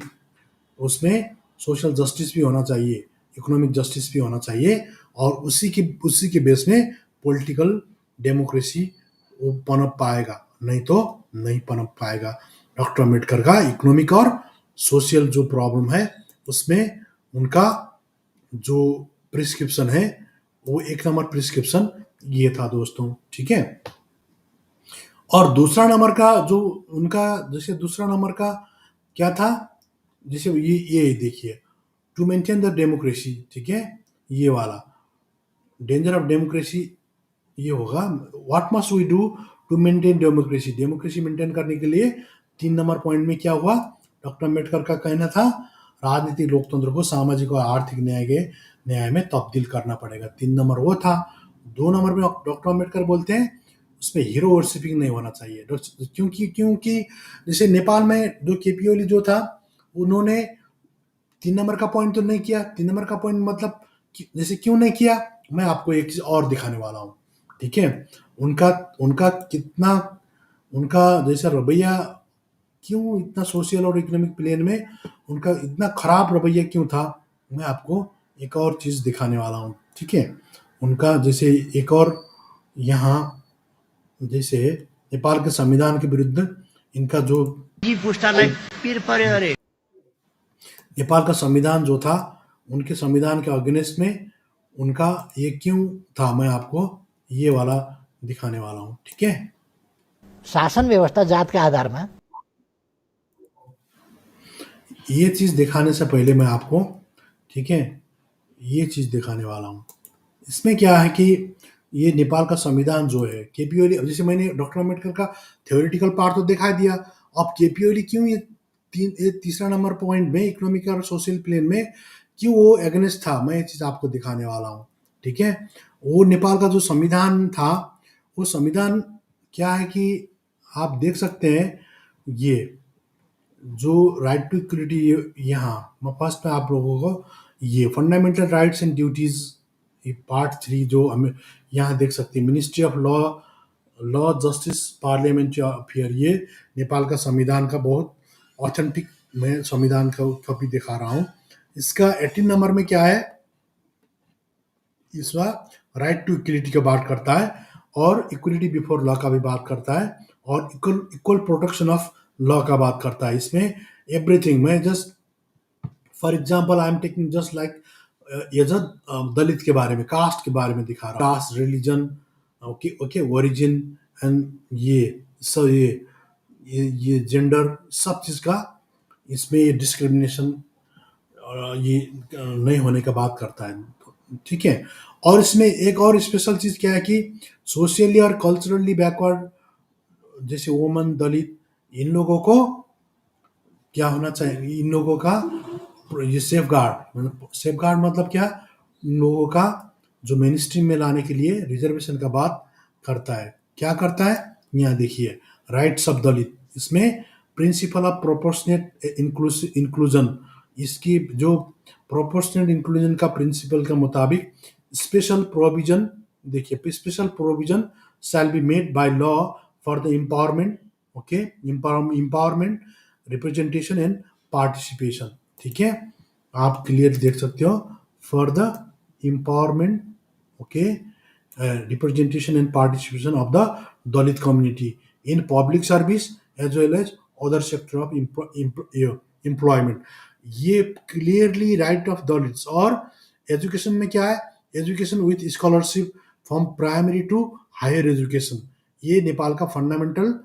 उसमें सोशल जस्टिस भी होना चाहिए, इकोनॉमिक जस्टिस भी होना चाहिए। और उसी के बेस में पॉलिटिकल डेमोक्रेसी वो पनप पाएगा, नहीं तो नहीं पनप पाएगा। डॉक्टर अम्बेडकर का इकोनॉमिक और सोशल जो प्रॉब्लम है उसमें उनका जो प्रिस्क्रिप्शन है वो एक नंबर प्रिस्क्रिप्शन ये था दोस्तों, ठीक है। और दूसरा नंबर का जो उनका, जैसे दूसरा नंबर का क्या था, जैसे ये देखिए, टू मेंटेन द डेमोक्रेसी, ठीक है, ये वाला डेंजर ऑफ डेमोक्रेसी ये होगा, what must we do to maintain democracy. Democracy maintain करने के लिए 3 नंबर पॉइंट में क्या हुआ, डॉक्टर अम्बेडकर का कहना था राजनीतिक लोकतंत्र को सामाजिक और आर्थिक न्याय में तब्दील करना पड़ेगा। 3 नंबर वो था। 2 नंबर में डॉक्टर अम्बेडकर बोलते हैं उसमें हीरो वर्शिपिंग नहीं होना चाहिए, क्योंकि जैसे नेपाल में जो केपी ओली जो था, उन्होंने 3 नंबर का पॉइंट तो नहीं किया। 3 नंबर का पॉइंट मतलब जैसे क्यों नहीं किया, मैं आपको एक चीज और दिखाने वाला हूँ, ठीक है। उनका उनका कितना उनका जैसा रवैया, क्यों इतना सोशल और इकोनॉमिक प्लेन में उनका इतना खराब रवैया क्यों था, मैं आपको एक और चीज दिखाने वाला हूँ, ठीक है। उनका जैसे एक और यहाँ, जैसे नेपाल के संविधान के विरुद्ध इनका जो जी पुस्तालाई पिर पर्यो अरे। नेपाल का संविधान जो था, उनके संविधान के अगेंस्ट में उनका ये क्यों था, मैं आपको ये वाला दिखाने वाला हूँ, ठीक है। शासन व्यवस्था जातका आधारमा ये चीज दिखाने से पहले मैं आपको, ठीक है, ये चीज दिखाने वाला हूँ। इसमें क्या है कि ये नेपाल का संविधान जो है केपी ओली, अब जैसे मैंने डॉक्टर अम्बेडकर का थ्योरेटिकल पार्ट तो दिखा दिया, अब केपी ओली क्यों ये तीसरा नंबर पॉइंट में इकोनॉमिक और सोशल प्लेन में क्यों वो एगेंस्ट था, मैं ये चीज़ आपको दिखाने वाला हूँ। ठीक है, वो नेपाल का जो संविधान था, वो संविधान क्या है कि आप देख सकते हैं, ये जो राइट टू इक्वलिटी, यहाँ मैं फर्स्ट में आप लोगों को ये fundamental rights and duties part 3 जो हमें यहाँ देख सकते हैं, ministry of law justice parliamentary affair, ये नेपाल का संविधान का बहुत ऑथेंटिक, मैं संविधान का कॉपी दिखा रहा हूँ। इसका 18 नंबर में क्या है, इसका राइट टू इक्वलिटी का बात करता है और इक्वलिटी बिफोर लॉ का भी बात करता है और इक्वल प्रोटेक्शन ऑफ लॉ का बात करता है। इसमें एवरीथिंग, मैं just for example I am taking just like ये जो दलित के बारे में, कास्ट के बारे में दिखा रहा हूँ, caste, religion, okay okay, origin and ये सब, ये जेंडर, सब चीज़ का इसमें ये डिस्क्रिमिनेशन ये नहीं होने का बात करता है। ठीक है, और इसमें एक और स्पेशल चीज़ क्या है कि सोशली और कल्चरली बैकवर्ड जैसे वुमन, दलित, इन लोगों को क्या होना चाहिए, इन लोगों का ये सेफ गार्ड, मतलब सेफ गार्ड मतलब क्या, इन लोगों का जो मेन स्ट्रीम में लाने के लिए रिजर्वेशन का बात करता है। क्या करता है, यहाँ देखिए, राइट्स ऑफ दलित, इसमें प्रिंसिपल ऑफ प्रोपोर्शनेट इंक्लूजन, इसकी जो प्रोपोर्शनेट इंक्लूजन का प्रिंसिपल के मुताबिक स्पेशल प्रोविजन, देखिए special provision shall be made by law for the empowerment, okay, empowerment, representation and participation. ठीक है, आप क्लियर देख सकते हो, for the empowerment, okay, representation and participation of the Dalit community in public service as well as other sector of employment. ये clearly right of Dalits. और education में क्या है, education with scholarship from primary to higher education, ये नेपाल का fundamental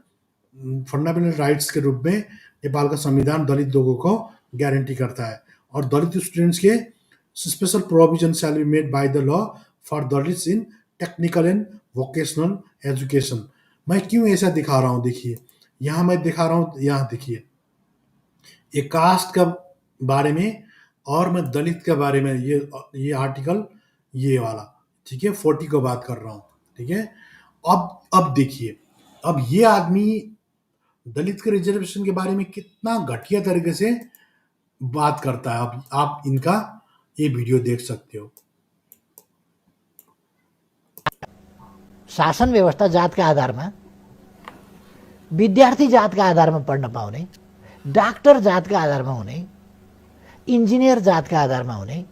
rights के रूप में नेपाल का संविधान दलित लोगों को गारंटी करता है। और दलित स्टूडेंट्स के special provision shall be made by the law for Dalits in technical and vocational education. मैं क्यों ऐसा दिखा रहा हूँ, देखिए यहाँ मैं दिखा रहा हूँ, यहाँ देखिए, ये कास्ट का बारे में और मैं दलित के बारे में, ये आर्टिकल ये वाला, ठीक है, 40 को बात कर रहा हूँ। ठीक है, अब देखिए, अब ये आदमी दलित के रिजर्वेशन के बारे में कितना घटिया तरीके से बात करता है। अब आप इनका ये वीडियो देख सकते हो। शासन व्यवस्था जातका आधारमा, विद्यार्थी जातका आधारमा पढ्न पाउने, डाक्टर जातका आधारमा हुने, इन्जिनियर जातका आधारमा हुने,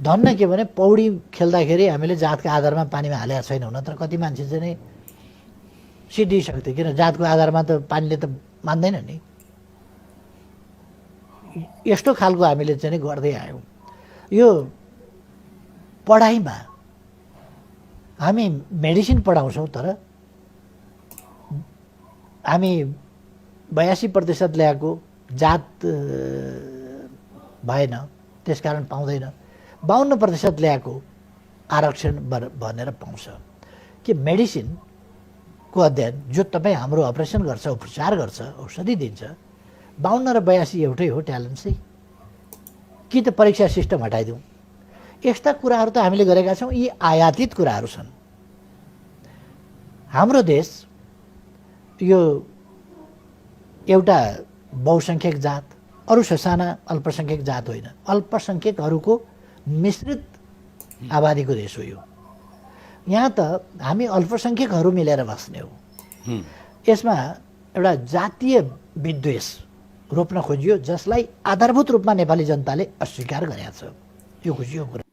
धन्न के भने पौडी खेल्दाखेरि हामीले जातका आधारमा पानीमा हालेका छैनौँ, नत्र कति मान्छे चाहिँ नि सिद्धिसक्थ्यो, किन जातको आधारमा त पानीले त मान्दैन नि। यस्तो खालको हामीले चाहिँ नि गर्दै आयौँ। यो पढाइमा हामी मेडिसिन पढाउँछौँ, तर हामी 82% ल्याएको जात भएन, त्यसकारण पाउँदैन। 52% ल्याएको आरक्षण भनेर पाउँछ। कि मेडिसिनको अध्ययन जो तपाईँ हाम्रो अपरेसन गर्छ, उपचार गर्छ, औषधि दिन्छ, 52 र 82 एउटै हो ट्यालेन्ट चाहिँ, कि त परीक्षा सिस्टम हटाइदिउँ। यस्ता कुराहरू त हामीले गरेका छौँ, यी आयातित कुराहरू छन्। हाम्रो देश यो एउटा बहुसङ्ख्यक जात, अरू ससाना अल्पसङ्ख्यक जात होइन, अल्पसङ्ख्यकहरूको मिश्रित आबादीको देश हो यो। यहाँ त हामी अल्पसङ्ख्यकहरू मिलेर बस्ने हो। यसमा एउटा जातीय विद्वेष रोप्न खोजियो, जसलाई आधारभूत रूपमा नेपाली जनताले अस्वीकार गरेका छ। यो खुसीको कुरा।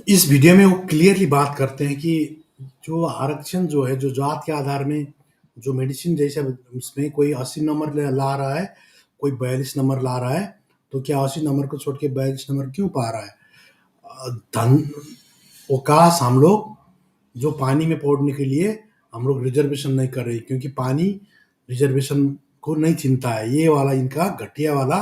इस वीडियो में वो क्लियरली बात करते हैं कि जो आरक्षण जो है, जो जात के आधार में जो मेडिसिन जैसे उसमें कोई 80 नंबर ला रहा है, कोई 42 नंबर ला रहा है, तो क्या 80 नंबर को छोड़ के 42 नंबर क्यों पा रहा है? धन वो काश हम लोग जो पानी में पौड़ने के लिए हम लोग रिजर्वेशन नहीं कर रहे, क्योंकि पानी रिजर्वेशन को नहीं चिंता है। ये वाला इनका घटिया वाला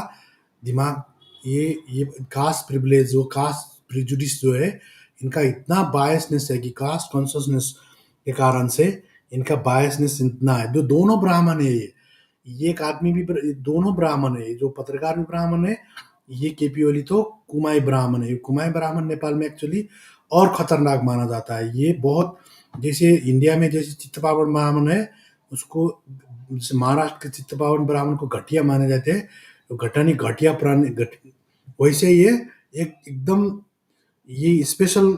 दिमाग, ये कास्ट प्रिविलेज, जो कास्ट प्रिजुडिस जो है, इनका इतना बायसनेस है कि कास्ट कॉन्शियसनेस के कारण से इनका बायसनेस इतना है। जो दोनों ब्राह्मण है, ये एक आदमी भी दोनों ब्राह्मण है, जो पत्रकार भी ब्राह्मण है, ये केपी ओली तो कुमाई ब्राह्मण है। कुमाई ब्राह्मण नेपाल में एक्चुअली और खतरनाक माना जाता है। ये बहुत, जैसे इंडिया में जैसे चित्तपावन ब्राह्मण है, उसको महाराष्ट्र के चित्तपावन ब्राह्मण को घटिया माने जाते हैं, तो घटानी घटिया प्राणी वैसे ये एक एकदम ये स्पेशल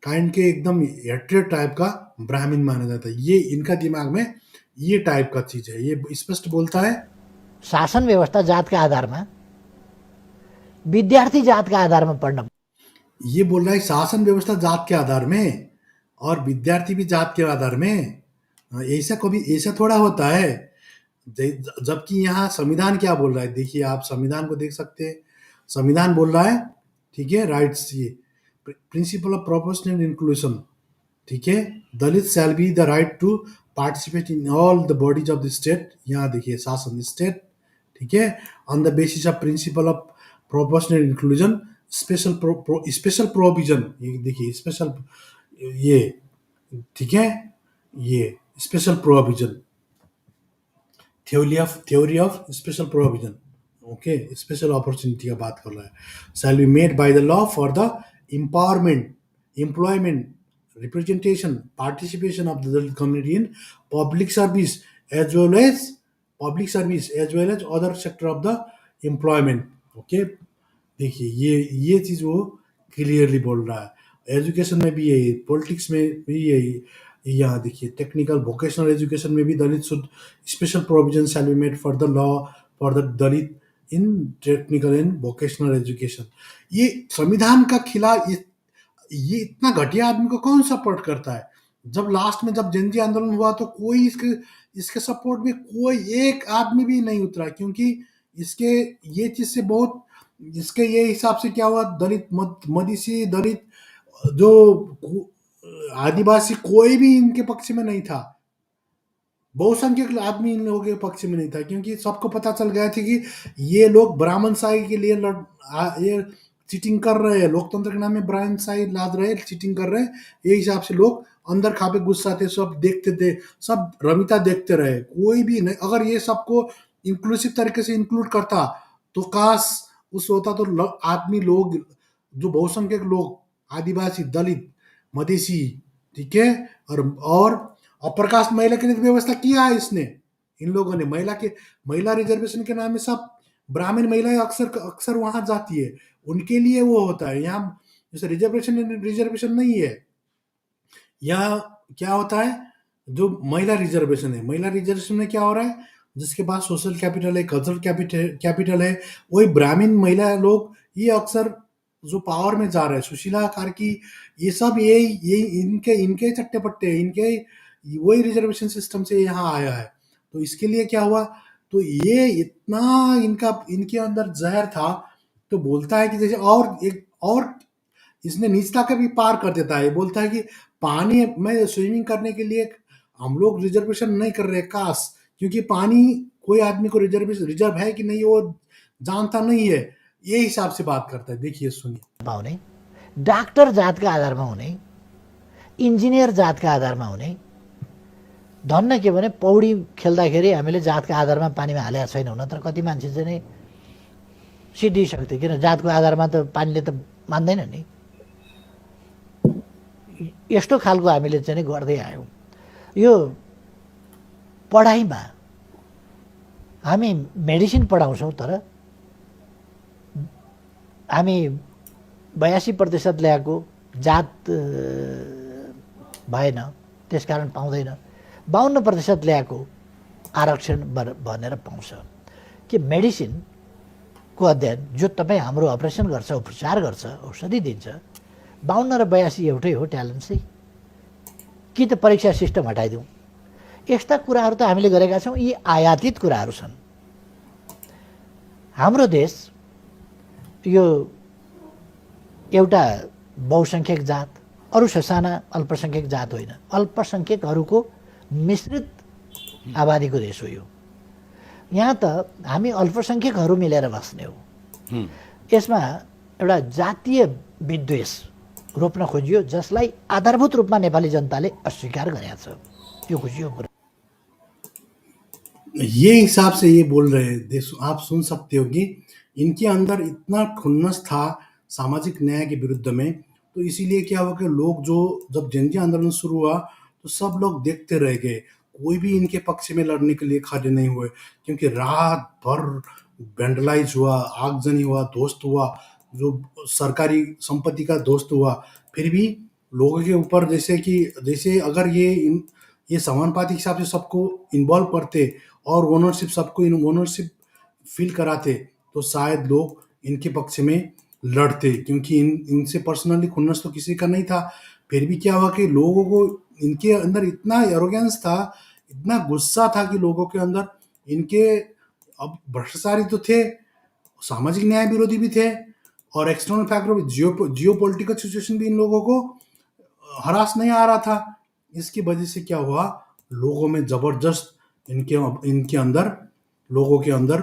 काइंड के एकदम हेट्रेड टाइप का ब्राह्मण माना जाता है। ये इनका दिमाग में ये टाइप का चीज है। ये स्पष्ट बोलता है शासन व्यवस्था जातका आधारमा, विद्यार्थी जातका आधारमा पढ्न, ये बोल रहा है शासन व्यवस्था जात के आधार में और विद्यार्थी भी जात के आधार में। ऐसा कभी ऐसा थोड़ा होता है। जबकि यहाँ संविधान क्या बोल रहा है, देखिए आप संविधान को देख सकते हैं। संविधान बोल रहा है, ठीक है, राइट्स, ये प्रिंसिपल ऑफ प्रोपोर्शनल इंक्लूजन, ठीक है, Dalit shall be the right to participate in all the bodies of the state. यहाँ देखिए शासन स्टेट, ठीक है, on the basis of principle of proportional inclusion, special provision, ये देखिए स्पेशल, ये ठीक है, ये special provision, theory of special provision, okay, special opportunity का बात कर रहा है। Shall be made by the law for the empowerment, employment, representation, participation of the Dalit community in public service as well as other sector of the employment, okay। देखिए ये चीज वो clearly बोल रहा है। एजुकेशन में भी यही, पॉलिटिक्स में भी यही। यहाँ देखिए टेक्निकल वोकेशनल एजुकेशन में भी Dalit should special provision shall be made for the law for the Dalit in technical and vocational education. ये संविधान का खिलाफ, ये इतना घटिया आदमी को कौन सपोर्ट करता है? जब लास्ट में जब जनजी आंदोलन हुआ तो कोई इसके सपोर्ट में कोई एक आदमी भी नहीं उतरा, क्योंकि इसके ये चीज से बहुत, इसके ये हिसाब से क्या हुआ, दलित मधेसी दलित जो आदिवासी कोई भी इनके पक्ष में नहीं था। बहुसंख्यक आदमी इन लोगों के पक्ष में नहीं था, क्योंकि सबको पता चल गया था कि ये लोग ब्राह्मण शाही के लिए ये चीटिंग कर रहे हैं, लोकतंत्र के नाम में ब्राह्मण शाही लाद रहे, चीटिंग कर रहे हैं। ये हिसाब से लोग अंदर खापे गुस्सा थे, सब देखते थे, सब रमिता देखते रहे, कोई भी नहीं। अगर ये सबको इंक्लूसिव तरीके से इंक्लूड करता तो काश उस होता तो आदमी लोग जो बहुसंख्यक लोग, आदिवासी, दलित, मधेसी, ठीक है, और अप्रकाश महिला के लिए व्यवस्था किया है इसने, इन लोगों ने। महिला रिजर्वेशन के नाम में सब ब्राह्मण महिलाएं अक्सर वहां जाती है, उनके लिए वो होता है। यहाँ जैसे रिजर्वेशन नहीं है, यहाँ क्या होता है, जो महिला रिजर्वेशन है, महिला रिजर्वेशन में क्या हो रहा है, जिसके पास सोशल कैपिटल है, कल्चरल कैपिटल है, वही ब्राह्मण महिला लोग ये अक्सर जो पावर में जा रहे हैं, सुशीला कार्की, ये सब ये इनके चट्टे पट्टे, इनके वही रिजर्वेशन सिस्टम से यहाँ आया है। तो इसके लिए क्या हुआ, तो ये इतना इनके अंदर जहर था, तो बोलता है कि जैसे और इसने निचता का भी पार कर देता है। बोलता है कि पानी में स्विमिंग करने के लिए हम लोग रिजर्वेशन नहीं कर रहे, काश, क्योंकि पानी कोई आदमी को रिजर्व है कि नहीं वो जानता नहीं है, ये हिसाब से बात करता है। देखिए सुनिए। हुने, डाक्टर जातका आधारमा हुने, इन्जिनियर जातका आधारमा हुने, धन्न के भने पौडी खेल्दाखेरि हामीले जातका आधारमा पानीमा हालेका छैनौँ, नत्र कति मान्छे चाहिँ नै सिद्धिसक्थ्यो, किन जातको आधारमा त पानीले त मान्दैन नि। यस्तो खालको हामीले चाहिँ नि गर्दै आयौँ। यो पढाइमा हामी मेडिसिन पढाउँछौँ, तर हामी 82% ल्याएको जात भएन, त्यसकारण पाउँदैन। 52% ल्याएको आरक्षण भनेर पाउँछ। कि मेडिसिनको अध्ययन जो तपाईँ हाम्रो अपरेसन गर्छ, उपचार गर्छ, औषधि दिन्छ, 52 र 82 एउटै हो ट्यालेन्ट चाहिँ। कि त परीक्षा सिस्टम हटाइदिउँ। यस्ता कुराहरू त हामीले गरेका छौँ, यी आयातित कुराहरू छन्। हाम्रो देश यो एउटा बहुसंख्यक जात, अरू ससाना अल्पसंख्यक जात होइन, अल्पसंख्यकहरूको मिश्रित आबादीको देश हो यो। यहाँ त हामी अल्पसंख्यकहरू मिलेर बस्ने हो। यसमा एउटा जातीय विद्वेष रोप्न खोजियो जसलाई आधारभूत रूपमा नेपाली जनताले अस्वीकार गरेको छ। यो खुसी हो कुरा। ये हिसाब से ये बोल रहे हैं, आप सुन सकते हो कि इनके अंदर इतना खुन्नस था सामाजिक न्याय के विरुद्ध में, तो इसीलिए क्या हुआ कि लोग जो जब जनता आंदोलन शुरू हुआ तो सब लोग देखते रह गए, कोई भी इनके पक्ष में लड़ने के लिए खड़े नहीं हुए, क्योंकि रात भर वेंडलाइज हुआ, आगजनी हुआ, ध्वस्त हुआ, जो सरकारी संपत्ति का ध्वस्त हुआ, फिर भी लोगों के ऊपर जैसे अगर ये समानुपाती हिसाब से सबको इन्वॉल्व करते और ओनरशिप सबको ओनरशिप फील कराते तो शायद लोग इनके पक्ष में लड़ते, क्योंकि इनसे पर्सनली खुन्नस तो किसी का नहीं था। फिर भी क्या हुआ कि लोगों को इनके अंदर इतना एरोगेंस था, इतना गुस्सा था कि लोगों के अंदर इनके अब भ्रष्टाचारी तो थे, सामाजिक न्याय विरोधी भी थे, और एक्सटर्नल फैक्टर जियो पॉलिटिकल सिचुएशन भी इन लोगों को हरास नहीं आ रहा था। इसकी वजह से क्या हुआ, लोगों में जबरदस्त इनके अंदर लोगों के अंदर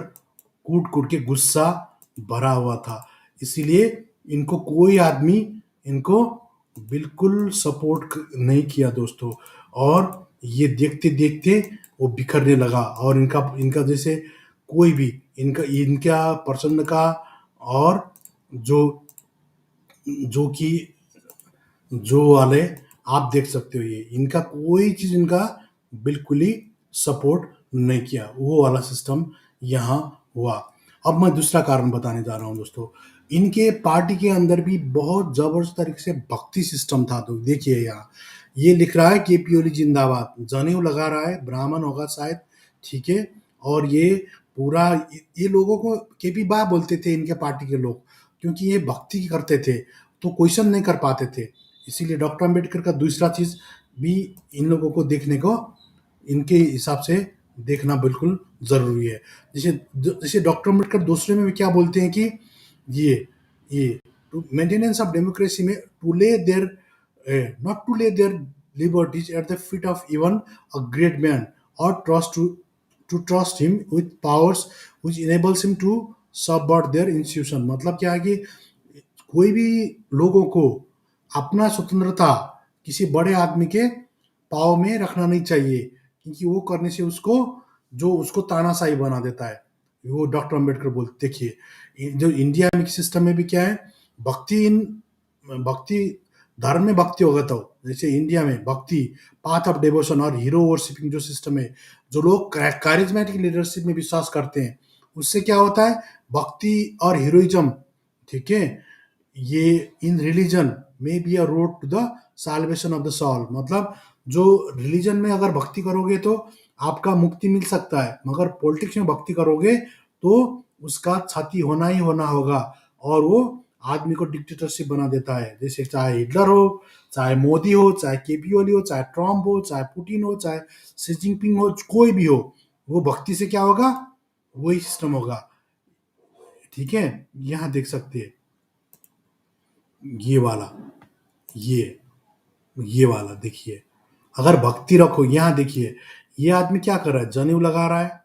कूट कूट के गुस्सा भरा हुआ था। इसीलिए इनको कोई आदमी इनको बिल्कुल सपोर्ट नहीं किया दोस्तों, और ये देखते देखते वो बिखरने लगा, और इनका जैसे कोई भी इनका प्रचंड का और जो वाले आप देख सकते हो, ये इनका कोई चीज इनका बिल्कुल ही सपोर्ट नहीं किया, वो वाला सिस्टम यहाँ हुआ। अब मैं दूसरा कारण बताने जा रहा हूँ दोस्तों, इनके पार्टी के अंदर भी बहुत जबरदस्त तरीके से भक्ति सिस्टम था। तो देखिए यहाँ ये लिख रहा है केपी ओली जिंदाबाद, जनेऊ लगा रहा है, ब्राह्मण होगा शायद, ठीक है, और ये पूरा ये लोगों को केपी बा बोलते थे इनके पार्टी के लोग, क्योंकि ये भक्ति करते थे तो क्वेश्चन नहीं कर पाते थे। इसीलिए डॉक्टर अंबेडकर का दूसरा चीज भी इन लोगों को देखने को इनके हिसाब से देखना बिल्कुल जरूरी है। जैसे डॉक्टर अम्बेडकर दूसरे में भी क्या बोलते हैं कि ये मेंटेनेंस ऑफ डेमोक्रेसी में to lay their not to lay their liberties at the feet of even a great man और to trust him with powers which enables him to subvert their institution. मतलब क्या है कि कोई भी लोगों को अपना स्वतंत्रता किसी बड़े आदमी के पाव में रखना नहीं चाहिए, क्योंकि वो करने से उसको तानाशाही बना देता है। वो डॉक्टर अंबेडकर बोलते। देखिए जो इंडिया में सिस्टम में भी क्या है, भक्ति धर्म में भक्ति होगा, तो जैसे इंडिया में भक्ति पाथ ऑफ डिवोशन और हीरो वर्शिपिंग जो सिस्टम है, जो लोग कैरिज्मेटिक लीडरशिप में विश्वास करते हैं, उससे क्या होता है, भक्ति और हीरोइज्म, ठीक है, ये इन रिलीजन में be a road to the salvation of the soul. मतलब जो रिलीजन में अगर भक्ति करोगे तो आपका मुक्ति मिल सकता है, मगर पॉलिटिक्स में भक्ति करोगे तो उसका क्षति होना ही होना होगा, और वो आदमी को डिक्टेटरशिप बना देता है। जैसे चाहे हिटलर हो, चाहे मोदी हो, चाहे केपी ओली हो, चाहे ट्रम्प हो, चाहे पुतिन हो, चाहे शी जिनपिंग हो, कोई भी हो, वो भक्ति से क्या होगा, वही सिस्टम होगा। ठीक है, यहाँ देख सकते हैं ये वाला देखिए, अगर भक्ति रखो, यहाँ देखिए ये आदमी क्या कर रहा है, जनेऊ लगा रहा है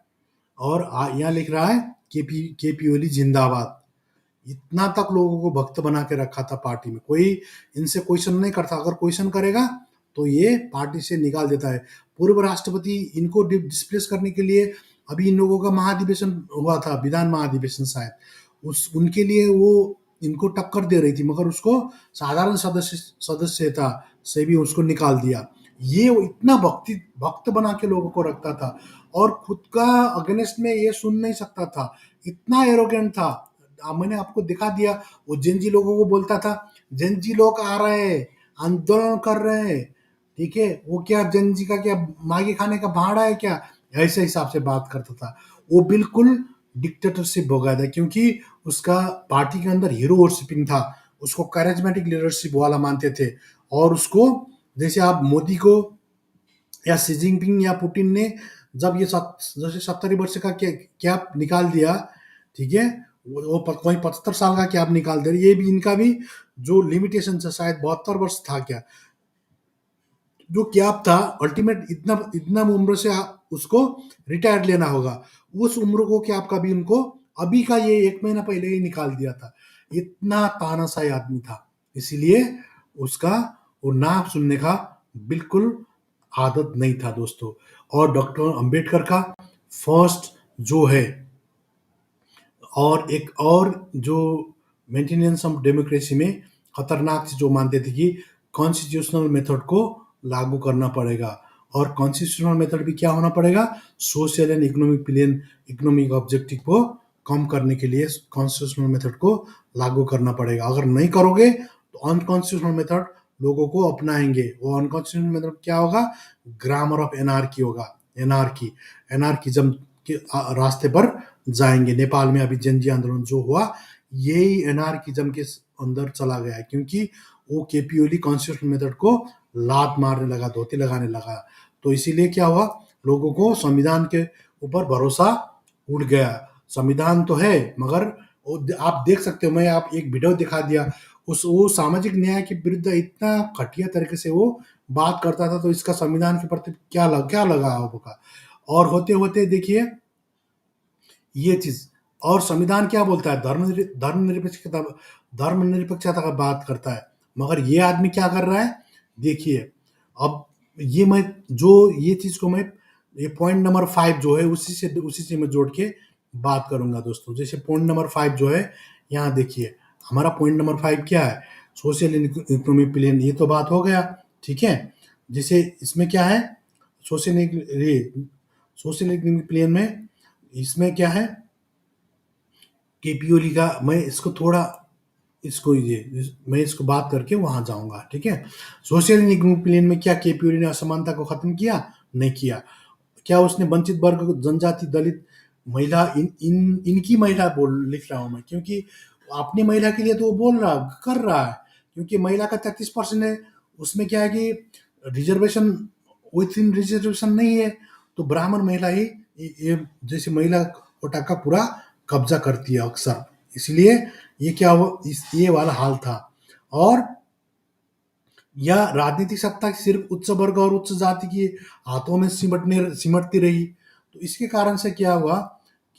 और यहाँ लिख रहा है केपी ओली जिंदाबाद। इतना तक लोगों को भक्त बना के रखा था पार्टी में, कोई इनसे क्वेश्चन नहीं करता, अगर क्वेश्चन करेगा तो ये पार्टी से निकाल देता है। पूर्व राष्ट्रपति इनको डिस्प्लेस करने के लिए अभी इन लोगों का महाधिवेशन हुआ था, विधान महाधिवेशन शायद, उनके लिए वो इनको टक्कर दे रही थी, मगर उसको साधारण सदस्यता से भी उसको निकाल दिया। ये इतना भक्त बना के लोगों को रखता था, और खुद का अगेंस्ट में ये सुन नहीं सकता था, इतना एरोगेंट था। मैंने आपको दिखा दिया, वो जेनजी लोगों को बोलता था, जेनजी लोग आ रहे हैं, आंदोलन कर रहे हैं, ठीक है, वो क्या जेनजी का क्या मागे खाने का भाड़ा है क्या, ऐसे हिसाब से बात करता था। वो बिल्कुल डिक्टेटरशिप हो गया था, क्योंकि उसका पार्टी के अंदर हीरो वर्शिपिंग था, उसको कैरिज्मेटिक लीडरशिप वाला मानते थे, और उसको जैसे आप मोदी को या शी जिनपिंग या पुतिन ने जब ये जैसे 70 वर्ष का कैप निकाल दिया, ठीक है, वो कोई 75 साल का कैप निकाल दे, ये भी इनका भी जो लिमिटेशन है, शायद 72 वर्ष था क्या जो कैप था, अल्टीमेट इतना उम्र से उसको रिटायर लेना होगा, उस उम्र को कैप का भी उनको अभी का ये 1 महीना पहले ही निकाल दिया था। इतना तानाशाही आदमी था, इसीलिए उसका वो नाम सुनने का बिल्कुल आदत नहीं था दोस्तों। और डॉक्टर अंबेडकर का फर्स्ट जो है और एक और जो मेंटेनेंस ऑफ डेमोक्रेसी में खतरनाक चीज जो मानते थे कि कॉन्स्टिट्यूशनल मेथड को लागू करना पड़ेगा। और कॉन्स्टिट्यूशनल मेथड भी क्या होना पड़ेगा, social and economic plane economic objective को कम करने के लिए कॉन्स्टिट्यूशनल मेथड को लागू करना पड़ेगा। अगर नहीं करोगे तो अनकॉन्स्टिट्यूशनल मेथड लोगों को अपनाएंगे। वो अनकॉन्स्टिट्यूशनल मेथड क्या होगा, ग्रामर ऑफ एनार्की होगा। एनार्किज्म के रास्ते पर जाएंगे। नेपाल में अभी जनजी आंदोलन जो हुआ यही एनार्किज्म के अंदर चला गया, क्योंकि वो केपी ओली कॉन्स्टिट्यूशनल मेथड को लात मारने लगा, धोती लगाने लगा। तो इसीलिए क्या हुआ, लोगों को संविधान के ऊपर भरोसा उड़ गया। संविधान तो है मगर आप देख सकते हो, मैं आप एक वीडियो दिखा दिया, उस वो सामाजिक न्याय के विरुद्ध इतना घटिया तरीके से वो बात करता था, तो इसका संविधान के प्रति क्या लगा होगा। और होते होते देखिए ये चीज, और संविधान क्या बोलता है, धर्मनिरपेक्षता का बात करता है, मगर ये आदमी क्या कर रहा है देखिए। अब ये मैं जो ये चीज को मैं ये पॉइंट नंबर 5 जो है उसी से मैं जोड़ के बात करूंगा दोस्तों। जैसे पॉइंट नंबर 5 जो है, यहाँ देखिए हमारा पॉइंट नंबर 5 क्या है, सोशल इकोनॉमिक प्लेन, ये तो बात हो गया, ठीक है। जैसे इसमें क्या है, सोशल इकोनॉमिक प्लेन में इसमें क्या है, केपी ओली का, मैं इसको थोड़ा मैं इसको बात करके वहां जाऊंगा, ठीक है। सोशल इकोनॉमिक प्लेन में क्या केपी ओली ने असमानता को खत्म किया, नहीं किया। क्या उसने वंचित वर्ग, जनजाति, दलित, महिला, इनकी महिला लिख रहा हूं मैं, क्योंकि अपनी महिला के लिए तो वो कर रहा है, क्योंकि महिला का 33% है। उसमें क्या है कि रिजर्वेशन विथ इन रिजर्वेशन नहीं है, तो ब्राह्मण महिला ही ये जैसे महिला कोटा का पूरा कब्जा करती है अक्सर। इसलिए ये क्या हो, ये वाला हाल था। और यह राजनीतिक सत्ता सिर्फ उच्च वर्ग और उच्च जाति के हाथों में सिमटती रही। तो इसके कारण से क्या हुआ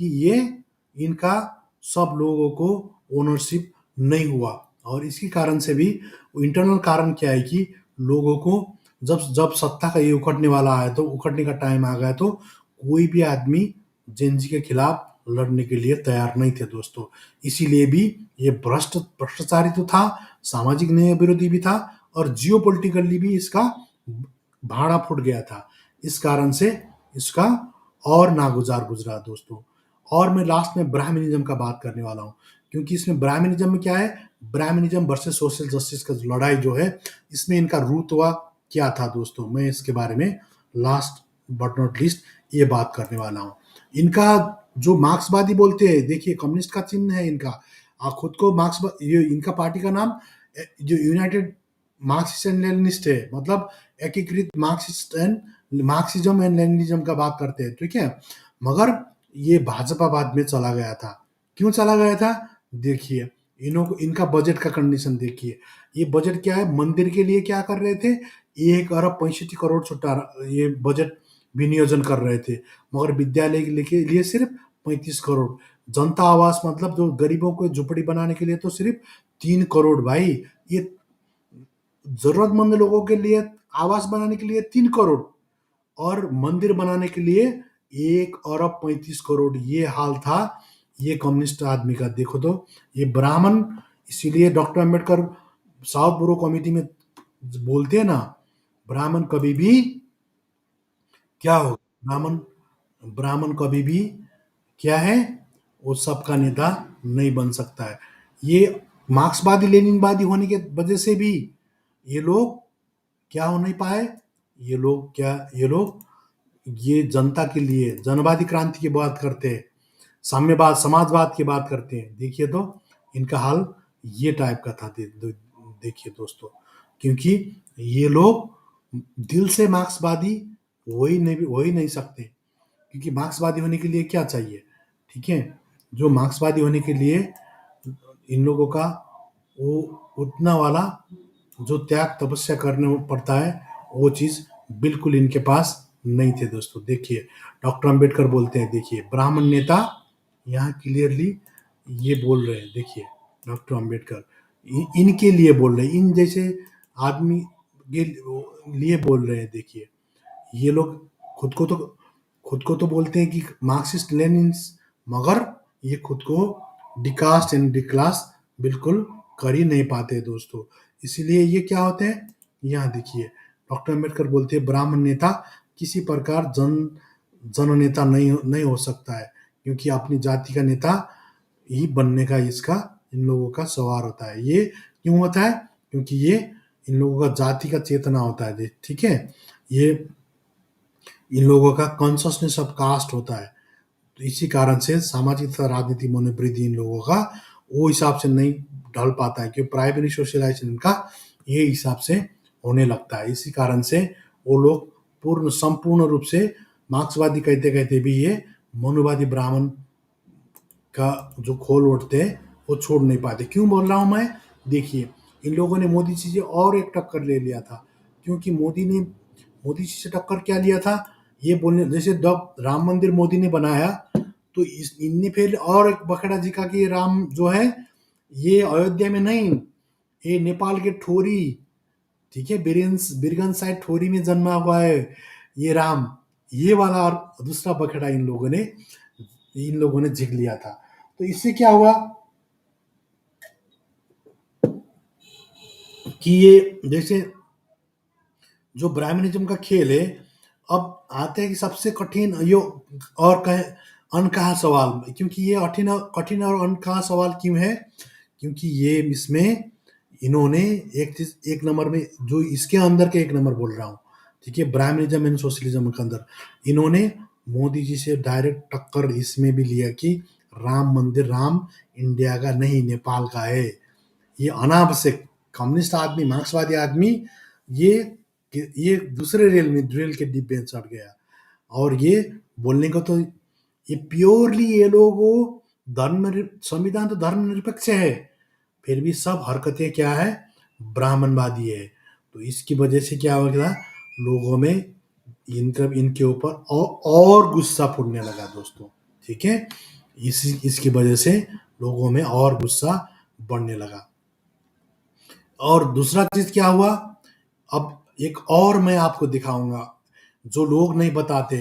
कि ये इनका सब लोगों को ओनरशिप नहीं हुआ। और इसके कारण से भी इंटरनल कारण क्या है कि लोगों को जब जब सत्ता का ये उखड़ने वाला है, तो उखड़ने का टाइम आ गया, तो कोई भी आदमी जेनजी के खिलाफ लड़ने के लिए तैयार नहीं थे दोस्तों। इसीलिए भी ये भ्रष्टाचारी तो था, सामाजिक न्याय विरोधी भी था, और जियो पोलिटिकली भी इसका भाड़ा फूट गया था। इस कारण से इसका और नागुजार गुजरा दोस्तों। और मैं लास्ट में ब्राह्मणिज्म का बात करने वाला हूँ, क्योंकि इसमें ब्राह्मणिज्म में क्या है, ब्राह्मणिज्म वर्सेस सोशल जस्टिस का लड़ाई जो है, इसमें इनका रुतबा क्या था दोस्तों, मैं इसके बारे में लास्ट बट नॉट लीस्ट ये बात करने वाला हूँ। इनका जो मार्क्सवादी बोलते हैं, देखिए कम्युनिस्ट का चिन्ह है इनका, खुद को ये इनका पार्टी का नाम जो यूनाइटेड मार्क्सिस्ट एंड लेनिनिस्ट है, मतलब एकीकृत मार्क्सिज्म एंड लेनिनिज्म का बात करते हैं, ठीक है। मगर ये भाजपा बाद में चला गया था। क्यों चला गया था, देखिए इनका बजट का कंडीशन देखिए। ये बजट क्या है, मंदिर के लिए क्या कर रहे थे, 1 अरब 65 करोड़ छुट्टा ये बजट विनियोजन कर रहे थे, मगर विद्यालय के लिए सिर्फ 35 करोड़, जनता आवास मतलब जो गरीबों को झुपड़ी बनाने के लिए तो सिर्फ 3 करोड़। भाई ये जरूरतमंद लोगों के लिए आवास बनाने के लिए 3 करोड़, और मंदिर बनाने के लिए 1 अरब 35 करोड़, ये हाल था ये कम्युनिस्ट आदमी का। देखो तो ये ब्राह्मण, इसीलिए डॉक्टर अंबेडकर साउथ बोरो कमिटी में बोलते हैं ना, ब्राह्मण कभी भी क्या हो, ब्राह्मण कभी भी क्या है, वो सबका नेता नहीं बन सकता है। ये मार्क्सवादी लेनिनवादी होने के वजह से भी ये लोग क्या हो नहीं पाए, ये लोग ये जनता के लिए जनवादी क्रांति की बात करते हैं, साम्यवाद समाजवाद की बात करते हैं। देखिए तो इनका हाल ये टाइप का था। देखिए दोस्तों, क्योंकि ये लोग दिल से मार्क्सवादी हो ही नहीं सकते, क्योंकि मार्क्सवादी होने के लिए क्या चाहिए, ठीक है। जो मार्क्सवादी होने के लिए इन लोगों का वो उतना वाला जो त्याग तपस्या करने पड़ता है, वो चीज बिल्कुल इनके पास नहीं थे दोस्तों। देखिए डॉक्टर अंबेडकर बोलते हैं, देखिए ब्राह्मण नेता यहाँ क्लियरली ये बोल रहे हैं, देखिए डॉक्टर अंबेडकर इनके लिए बोल रहे हैं। इन जैसे आदमी के लिए बोल रहे हैं। देखिए, ये लोग खुद को तो बोलते हैं कि मार्क्सिस्ट लेनिन्स, मगर ये खुद को डिकास्ट एंड डिक्लास बिल्कुल कर ही नहीं पाते दोस्तों। इसीलिए ये क्या होते हैं, यहाँ देखिए, डॉक्टर अम्बेडकर बोलते हैं ब्राह्मण नेता किसी प्रकार जननेता नहीं हो सकता है, क्योंकि अपनी जाति का नेता ही बनने का इसका इन लोगों का सवार होता है। ये क्यों होता है? क्योंकि ये इन लोगों का जाति का चेतना होता है, ठीक है। ये इन लोगों का कॉन्शसनेस ऑफ कास्ट होता है। तो इसी कारण से सामाजिक तथा राजनीतिक मनोवृत्ति इन लोगों का वो हिसाब से नहीं ढल पाता है, क्योंकि प्राइमरी सोशलाइजेशन का ये हिसाब से होने लगता है। इसी कारण से वो लोग संपूर्ण रूप से मार्क्सवादी कहते कहते भी ये मनुवादी ब्राह्मण का जो खोल उठते हैं वो छोड़ नहीं पाते। क्यों बोल रहा हूँ मैं? देखिए, इन लोगों ने मोदी जी से और एक टक्कर ले लिया था, क्योंकि मोदी जी से टक्कर क्या लिया था, ये बोलने, जैसे जब राम मंदिर मोदी ने बनाया तो इनने फिर और एक बखेड़ा जिका कि राम जो है ये अयोध्या में नहीं, ये नेपाल के ठोरी, ठीक है, बिरगंज साइड ठोरी में जन्मा हुआ है ये राम। ये वाला और दूसरा बखेड़ा इन लोगों ने झिक लिया था। तो इससे क्या हुआ कि ये जैसे जो ब्राह्मणिज्म का खेल है, अब आते हैं कि सबसे कठिन यो और कहे अनकहा सवाल, क्योंकि ये कठिन और अनकहा सवाल क्यों है? क्योंकि ये इसमें इन्होंने एक नंबर में जो इसके अंदर के एक नंबर बोल रहा हूँ, ठीक है, ब्राह्मणिज्म एंड सोशलिज्म के अंदर इन्होंने मोदी जी से डायरेक्ट टक्कर इसमें भी लिया कि राम मंदिर, राम इंडिया का नहीं नेपाल का है। ये अनावश्यक कम्युनिस्ट आदमी, मार्क्सवादी आदमी ये दूसरे रेल के डिब्बे में चढ़ गया। और ये बोलने को तो ये प्योरली ये लोगों संविधान तो धर्मनिरपेक्ष है, फिर भी सब हरकतें क्या है, ब्राह्मणवादी है। तो इसकी वजह से क्या हो गया, लोगों में इनके ऊपर और गुस्सा फूटने लगा दोस्तों, ठीक है। इसकी वजह से लोगों में और गुस्सा बढ़ने लगा। और दूसरा चीज क्या हुआ, अब एक और मैं आपको दिखाऊंगा जो लोग नहीं बताते।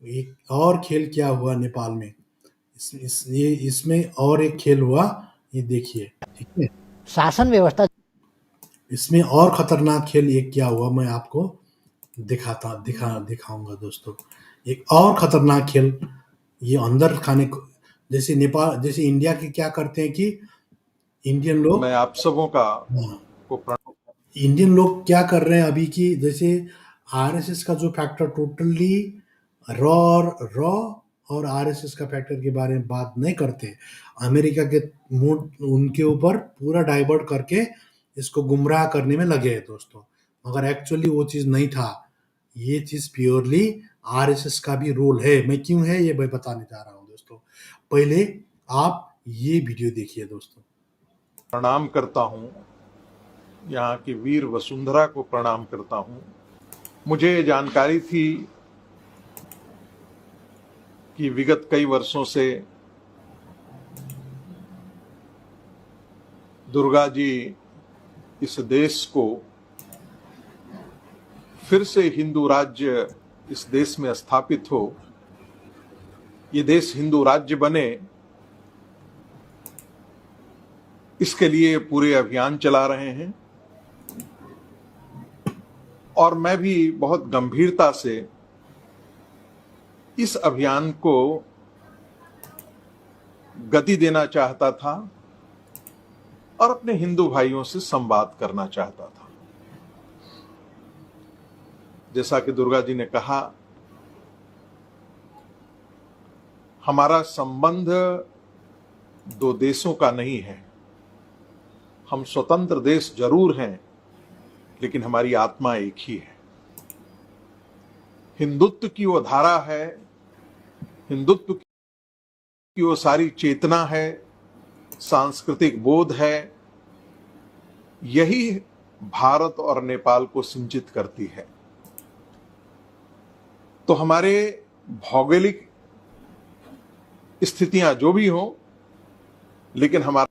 एक और खेल क्या हुआ नेपाल में, इसमें और एक खेल हुआ, ये देखिए, ठीक है। शासन व्यवस्था, इसमें और खतरनाक खेल एक क्या हुआ, मैं आपको दिखाऊंगा दोस्तों। एक और खतरनाक खेल, ये अंदर खाने को, जैसे नेपाल, जैसे इंडिया के क्या करते हैं कि इंडियन लोग, मैं आप सबों का इंडियन लोग क्या कर रहे हैं अभी की, जैसे आरएसएस का जो फैक्टर टोटली रॉ और आरएसएस का फैक्टर के बारे में बात नहीं करते, अमेरिका के मूड उनके ऊपर पूरा डाइवर्ट करके इसको गुमराह करने में लगे हैं दोस्तों। मगर एक्चुअली वो चीज़ नहीं था, ये चीज़ प्योरली आरएसएस का भी रोल है। मैं क्यों है ये मैं बताने जा रहा हूँ दोस्तों। पहले आप ये वीडियो देखिए दोस्तों। प्रणाम करता हूं, यहाँ की वीर वसुंधरा को प्रणाम करता हूं। मुझे जानकारी थी कि विगत कई वर्षों से दुर्गा जी इस देश को फिर से हिंदू राज्य इस देश में स्थापित हो, ये देश हिंदू राज्य बने, इसके लिए पूरे अभियान चला रहे हैं। और मैं भी बहुत गंभीरता से इस अभियान को गति देना चाहता था और अपने हिंदू भाइयों से संवाद करना चाहता था। जैसा कि दुर्गा जी ने कहा, हमारा संबंध दो देशों का नहीं है, हम स्वतंत्र देश जरूर हैं, लेकिन हमारी आत्मा एक ही है। हिंदुत्व की वो धारा है, हिंदुत्व की वो सारी चेतना है, सांस्कृतिक बोध है, यही भारत और नेपाल को सिंचित करती है। तो हमारे भौगोलिक स्थितियां जो भी हो, लेकिन हमारा,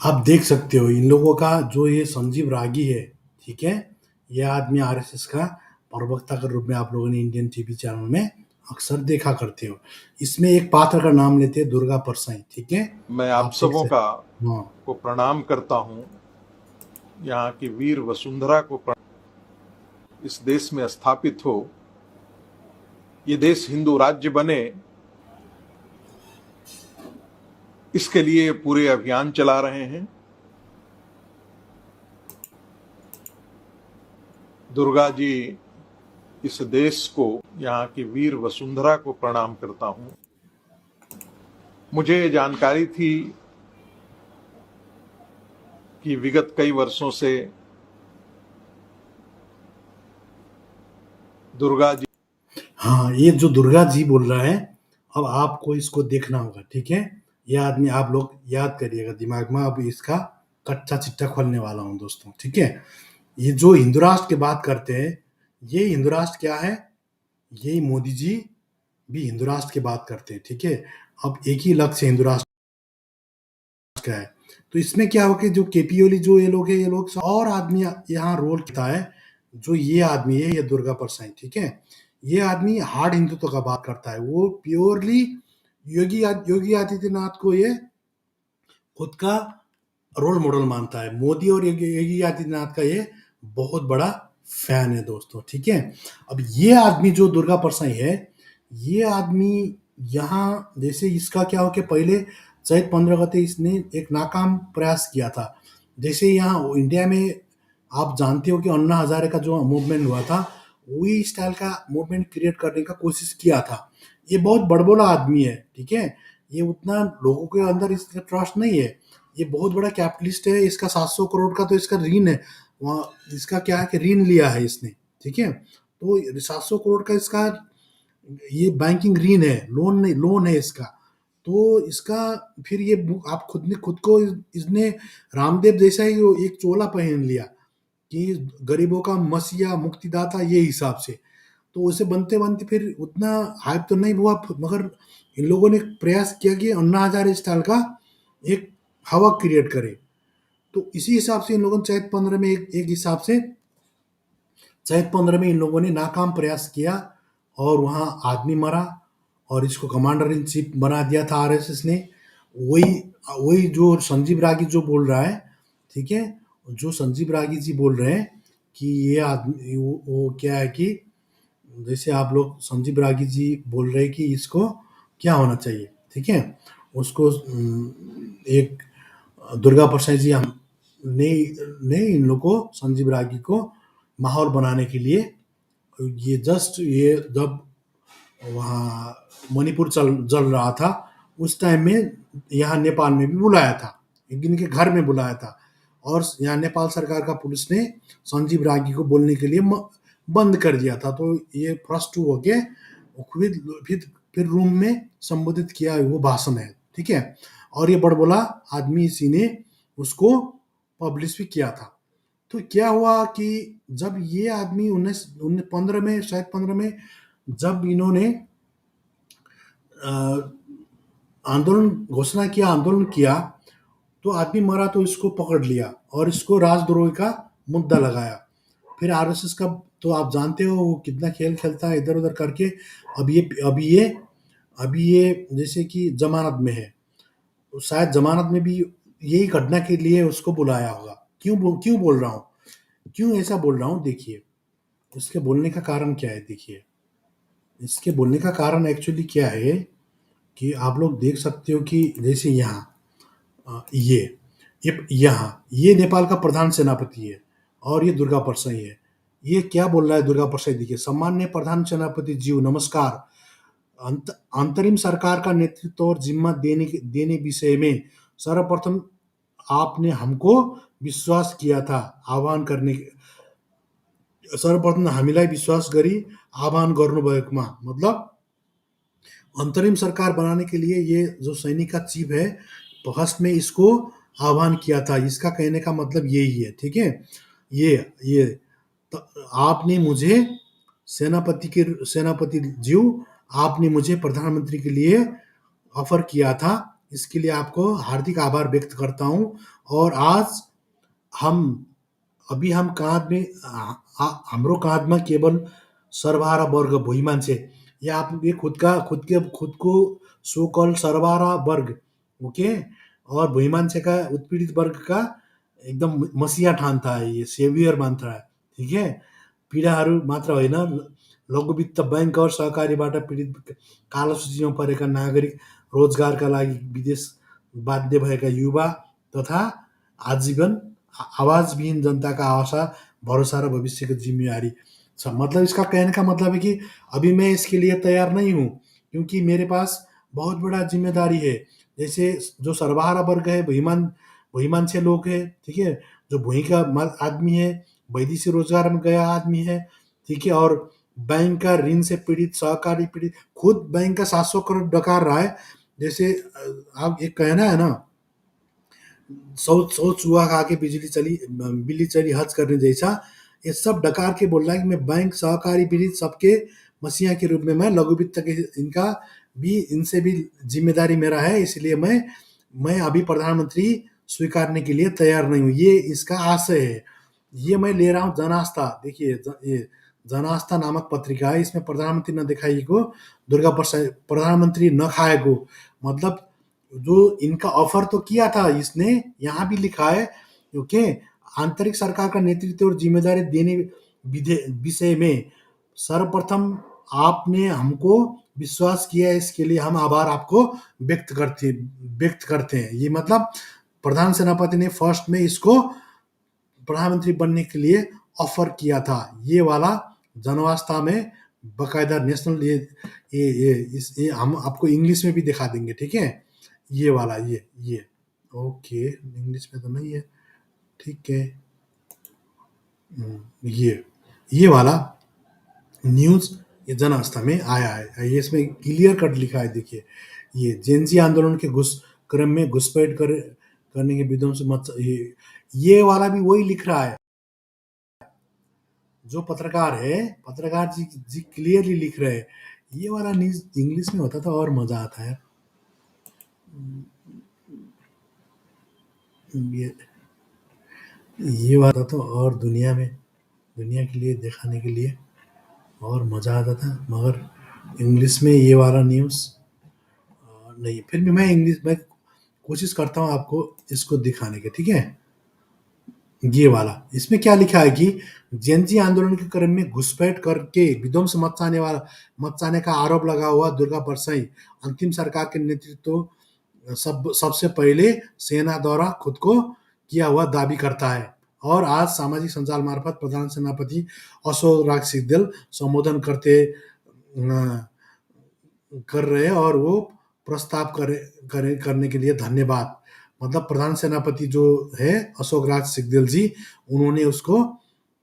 आप देख सकते हो इन लोगों का जो ये संजीव रागी है, ठीक है? ये आदमी आरएसएस का प्रवक्ता के रूप में आप लोगों ने इंडियन टीवी चैनल में अक्सर देखा करते हो। इसमें एक पात्र का नाम लेते हैं दुर्गा परसाई, ठीक है? मैं आप आप देख सबों का हाँ, को प्रणाम करता हूं, यहाँ की वीर वसुंधरा को इस देश में स्थापित हो, ये देश हिंदू राज्य बने, इसके लिए पूरे अभियान चला रहे हैं। दुर्गा जी इस देश को, यहाँ की वीर वसुंधरा को प्रणाम करता हूं। मुझे जानकारी थी कि विगत कई वर्षों से दुर्गा जी हाँ, ये जो दुर्गा जी बोल रहा है, अब आपको इसको देखना होगा, ठीक है? ये आदमी आप लोग याद करिएगा दिमाग में, अब इसका कच्चा चिट्ठा खोलने वाला हूँ दोस्तों, ठीक है? ये जो हिंदू राष्ट्र की बात करते हैं, ये हिंदू राष्ट्र क्या है? ये मोदी जी भी हिंदू राष्ट्र की बात करते हैं, ठीक है? अब एक ही लक्ष्य हिंदू राष्ट्र का है। तो इसमें क्या हो कि जो केपी ओली जो ये लोग है, ये लोग और आदमी यहाँ रोल करता है। जो ये आदमी है, ये दुर्गा परसाई, ठीक है? ये आदमी हार्ड हिंदुत्व का बात करता है। वो प्योरली योगी आदित्यनाथ को ये खुद का रोल मॉडल मानता है। मोदी और योगी आदित्यनाथ का ये बहुत बड़ा फैन है दोस्तों, ठीक है? अब ये आदमी जो दुर्गा परसाई है, ये आदमी यहाँ जैसे इसका क्या हो कि पहले चैत 15 गते इसने एक नाकाम प्रयास किया था। जैसे यहाँ इंडिया में आप जानते हो कि अन्ना हजारे का जो मूवमेंट हुआ था, वही स्टाइल का मूवमेंट क्रिएट करने का कोशिश किया था। ये बहुत बड़बोला आदमी है, ठीक है? ये उतना लोगों के अंदर इसका ट्रस्ट नहीं है। ये बहुत बड़ा कैपिटलिस्ट है। इसका 700 करोड़ का तो इसका ऋण है। वहाँ इसका क्या है कि ऋण लिया है इसने, ठीक है? तो 700 करोड़ का इसका ये बैंकिंग ऋण है, लोन नहीं, लोन है इसका। तो इसका फिर ये आप खुद को इसने रामदेव जैसा ही वो एक चोला पहन लिया कि गरीबों का मसीहा मुक्तिदाता, ये हिसाब से। तो उसे बनते बनते फिर उतना हाइप तो नहीं हुआ, मगर इन लोगों ने प्रयास किया कि अन्ना हजारे स्टाइल का एक हवा क्रिएट करे। तो इसी हिसाब से इन लोगों ने चैत 15 में एक हिसाब से चैत 15 में इन लोगों ने नाकाम प्रयास किया और वहाँ आदमी मरा और इसको कमांडर इन चीफ बना दिया था आरएसएस ने। वही वही जो संजीव रागी जो बोल रहा है, ठीक है? जो संजीव रागी जी बोल रहे हैं कि ये आदमी वो क्या है कि जैसे आप लोग संजीव रागी जी बोल रहे हैं कि इसको क्या होना चाहिए, ठीक है? उसको एक दुर्गा परसाई जी हम ने इन लोग को, संजीव रागी को माहौल बनाने के लिए ये जस्ट ये जब वहाँ मणिपुर जल रहा था उस टाइम में यहाँ नेपाल में भी बुलाया था, इनके घर में बुलाया था और यहाँ नेपाल सरकार का पुलिस ने संजीव रागी को बोलने के लिए बंद कर दिया था। तो ये फर्स्ट हो के फिर रूम में संबोधित किया वो भाषण है, ठीक है? और ये बड़बोला आदमी इसी ने उसको पब्लिश भी किया था। तो क्या हुआ कि जब ये आदमी 1915 में, शायद 15 में जब इन्होंने आंदोलन घोषणा किया, आंदोलन किया, तो आदमी मरा तो इसको पकड़ लिया और इसको राजद्रोह का मुद्दा लगाया। फिर आरएसएस का तो आप जानते हो वो कितना खेल खेलता है इधर उधर करके। अभी ये जैसे कि जमानत में है, तो शायद जमानत में भी यही घटना के लिए उसको बुलाया होगा। क्यों बोल रहा हूँ, क्यों ऐसा बोल रहा हूँ, देखिए उसके बोलने का कारण क्या है। देखिए इसके बोलने का कारण एक्चुअली क्या है कि आप लोग देख सकते हो कि जैसे यहाँ ये नेपाल का प्रधान सेनापति है और ये दुर्गा परसाई है। ये क्या बोल रहा है दुर्गा परसाई, देखिए, सम्मान्य प्रधान सेनापति जी नमस्कार। अंतरिम सरकार का नेतृत्व और जिम्मा देने विषय में सर्वप्रथम आपने हमको विश्वास किया था, सर्वप्रथम हामीलाई विश्वास गरी आह्वान गर्नुभएकोमा, मतलब अंतरिम सरकार बनाने के लिए ये जो सैनिक का चीफ है फर्स्ट में इसको आह्वान किया था। इसका कहने का मतलब यही है, ठीक है? ये तो आपने मुझे सेनापति जीव, आपने मुझे प्रधानमंत्री के लिए ऑफर किया था इसके लिए आपको हार्दिक आभार व्यक्त करता हूँ। और आज हम काँध में हाम्रो काँधमा केवल सर्वहारा वर्ग भुइँ मान्छे, या आप ये खुद को सो कॉल्ड सर्वहारा वर्ग, ओके, और भुइँ मान्छेका उत्पीडित वर्ग का एकदम मसीहा ठान्था है, ये सेभियर मान्छ है, ठीक है? पीडाहरू मात्र होइन, लघुवित्त बैंक और सहकारीबाट पीडित कालो सूचीमा परेका नागरिक, रोजगारका लागि विदेश बाध्य भएका युवा तथा आजीवन आवाजविहीन जनताका आशा, भरोसा र भविष्यको जिम्मेवारी छ। मतलब इसका कहने का मतलब है कि अभी मैं इसके लिए तैयार नहीं हूँ, क्योंकि मेरे पास बहुत बड़ा जिम्मेदारी है। जैसे जो सर्वहारा वर्ग है, भुइँ मान्छे लोग है, ठीक है? जो भुइँ का आदमी है, वैदेशिक रोजगार में गया आदमी है, ठीक है? और बैंक का ऋण से पीड़ित, सहकारी पीड़ित, खुद बैंक का 700 करोड़ डकार रहा है। जैसे आप एक कहना है ना, सौ चूहा खा के बिल्ली चली हज करने जैसा, ये सब डकार के बोल रहा है कि मैं बैंक, सहकारी पीड़ित सबके मसीहा के रूप में मैं लघु वित्त के इनसे भी जिम्मेदारी मेरा है, इसलिए मैं अभी प्रधानमंत्री स्वीकारने के लिए तैयार नहीं हूँ। ये इसका आशय है। ये मैं ले रहा हूँ जनआस्था। देखिए ये जनआस्था नामक पत्रिका है, इसमें प्रधानमंत्री नदेखाइएको, दुर्गा प्रधानमंत्री नखाएको, मतलब जो इनका ऑफर तो किया था इसने, यहाँ भी लिखा है, ओके, आंतरिक सरकार का नेतृत्व और जिम्मेदारी देने विषय में सर्वप्रथम आपने हमको विश्वास किया, इसके लिए हम आभार आपको व्यक्त करते हैं। ये मतलब प्रधान सेनापति ने फर्स्ट में इसको प्रधानमंत्री बनने के लिए ऑफर किया था। ये वाला जनवास्ता में बकायदा नेशनल ये हम आपको इंग्लिश में भी दिखा देंगे, ठीक है? ये वाला ये ओके, इंग्लिश में तो नहीं है, ठीक है? ये वाला न्यूज़ ये जनआस्था में आया है। ये इसमें क्लियर कट लिखा है, देखिए, ये जेनजी आंदोलन के क्रम में घुसपैठ करने के विध्वंस मत, ये वाला भी वही लिख रहा है। जो पत्रकार जी क्लियरली लिख रहे हैं। ये वाला न्यूज़ इंग्लिश में होता तो और मजा आता है। ये वाला तो और दुनिया के लिए दिखाने के लिए और मज़ा आता था, मगर इंग्लिश में ये वाला न्यूज़ नहीं। फिर भी मैं कोशिश करता हूँ आपको इसको दिखाने की, ठीक है? ये वाला, इसमें क्या लिखा है कि जेनजी आंदोलन के क्रम में घुसपैठ करके विध्वंस मचाने का आरोप लगा हुआ दुर्गा परसाई अंतिम सरकार के नेतृत्व सबसे पहले सेना द्वारा खुद को किया हुआ दावी करता है, और आज सामाजिक संजाल मार्फत प्रधान सेनापति अशोक राज सिंहदेल संबोधन कर रहे हैं, और वो प्रस्ताव करने के लिए धन्यवाद। मतलब प्रधान सेनापति जो है अशोक राज सिंहदेल जी, उन्होंने उसको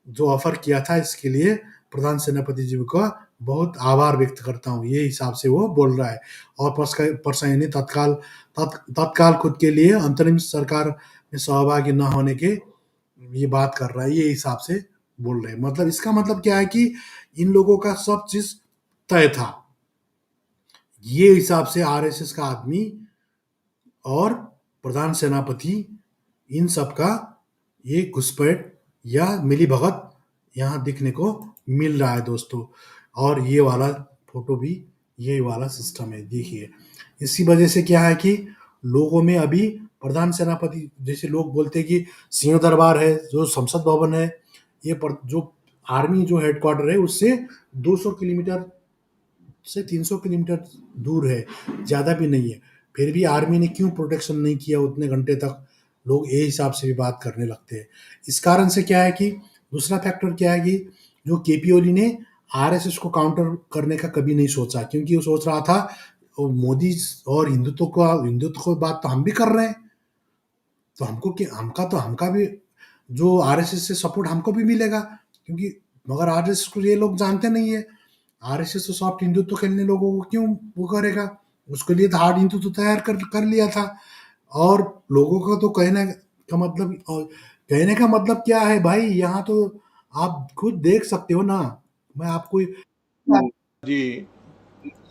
जो ऑफर किया था, इसके लिए प्रधान सेनापति जी का बहुत आभार व्यक्त करता हूँ, ये हिसाब से वो बोल रहा है। और परसाई ने तत्काल खुद के लिए अंतरिम सरकार में सहभागी न होने के ये बात कर रहा है, ये हिसाब से बोल रहे हैं। मतलब इसका मतलब क्या है कि इन लोगों का सब चीज तय था। ये हिसाब से आरएसएस का आदमी और प्रधान सेनापति, इन सब का ये घुसपैठ या मिलीभगत यहाँ दिखने को मिल रहा है दोस्तों। और ये वाला फोटो भी ये वाला सिस्टम है, देखिए। इसी वजह से क्या है कि लोगों में अभी प्रधान सेनापति, जैसे लोग बोलते हैं कि सिंह दरबार है, जो संसद भवन है, ये जो आर्मी जो हेडक्वार्टर है उससे 200 किलोमीटर से 300 किलोमीटर दूर है, ज़्यादा भी नहीं है। फिर भी आर्मी ने क्यों प्रोटेक्शन नहीं किया उतने घंटे तक, लोग ये हिसाब से भी बात करने लगते हैं। इस कारण से क्या है कि दूसरा फैक्टर क्या है कि जो केपी ओली ने आरएसएस को काउंटर करने का कभी नहीं सोचा, क्योंकि वो सोच रहा था मोदी और हिंदुत्व को बात तो हम भी कर रहे हैं, तो हमका भी जो आरएसएस से सपोर्ट हमको भी मिलेगा, क्योंकि मगर आरएसएस को ये लोग जानते नहीं है। आरएसएस तो सॉफ्ट हिंदुत्व खेलने लोगों को क्यों वो करेगा, उसके लिए तो हार्ड हिंदुत्व तैयार कर लिया था। और लोगों का तो कहने का मतलब क्या है भाई, यहाँ तो आप खुद देख सकते हो ना। मैं आपको जी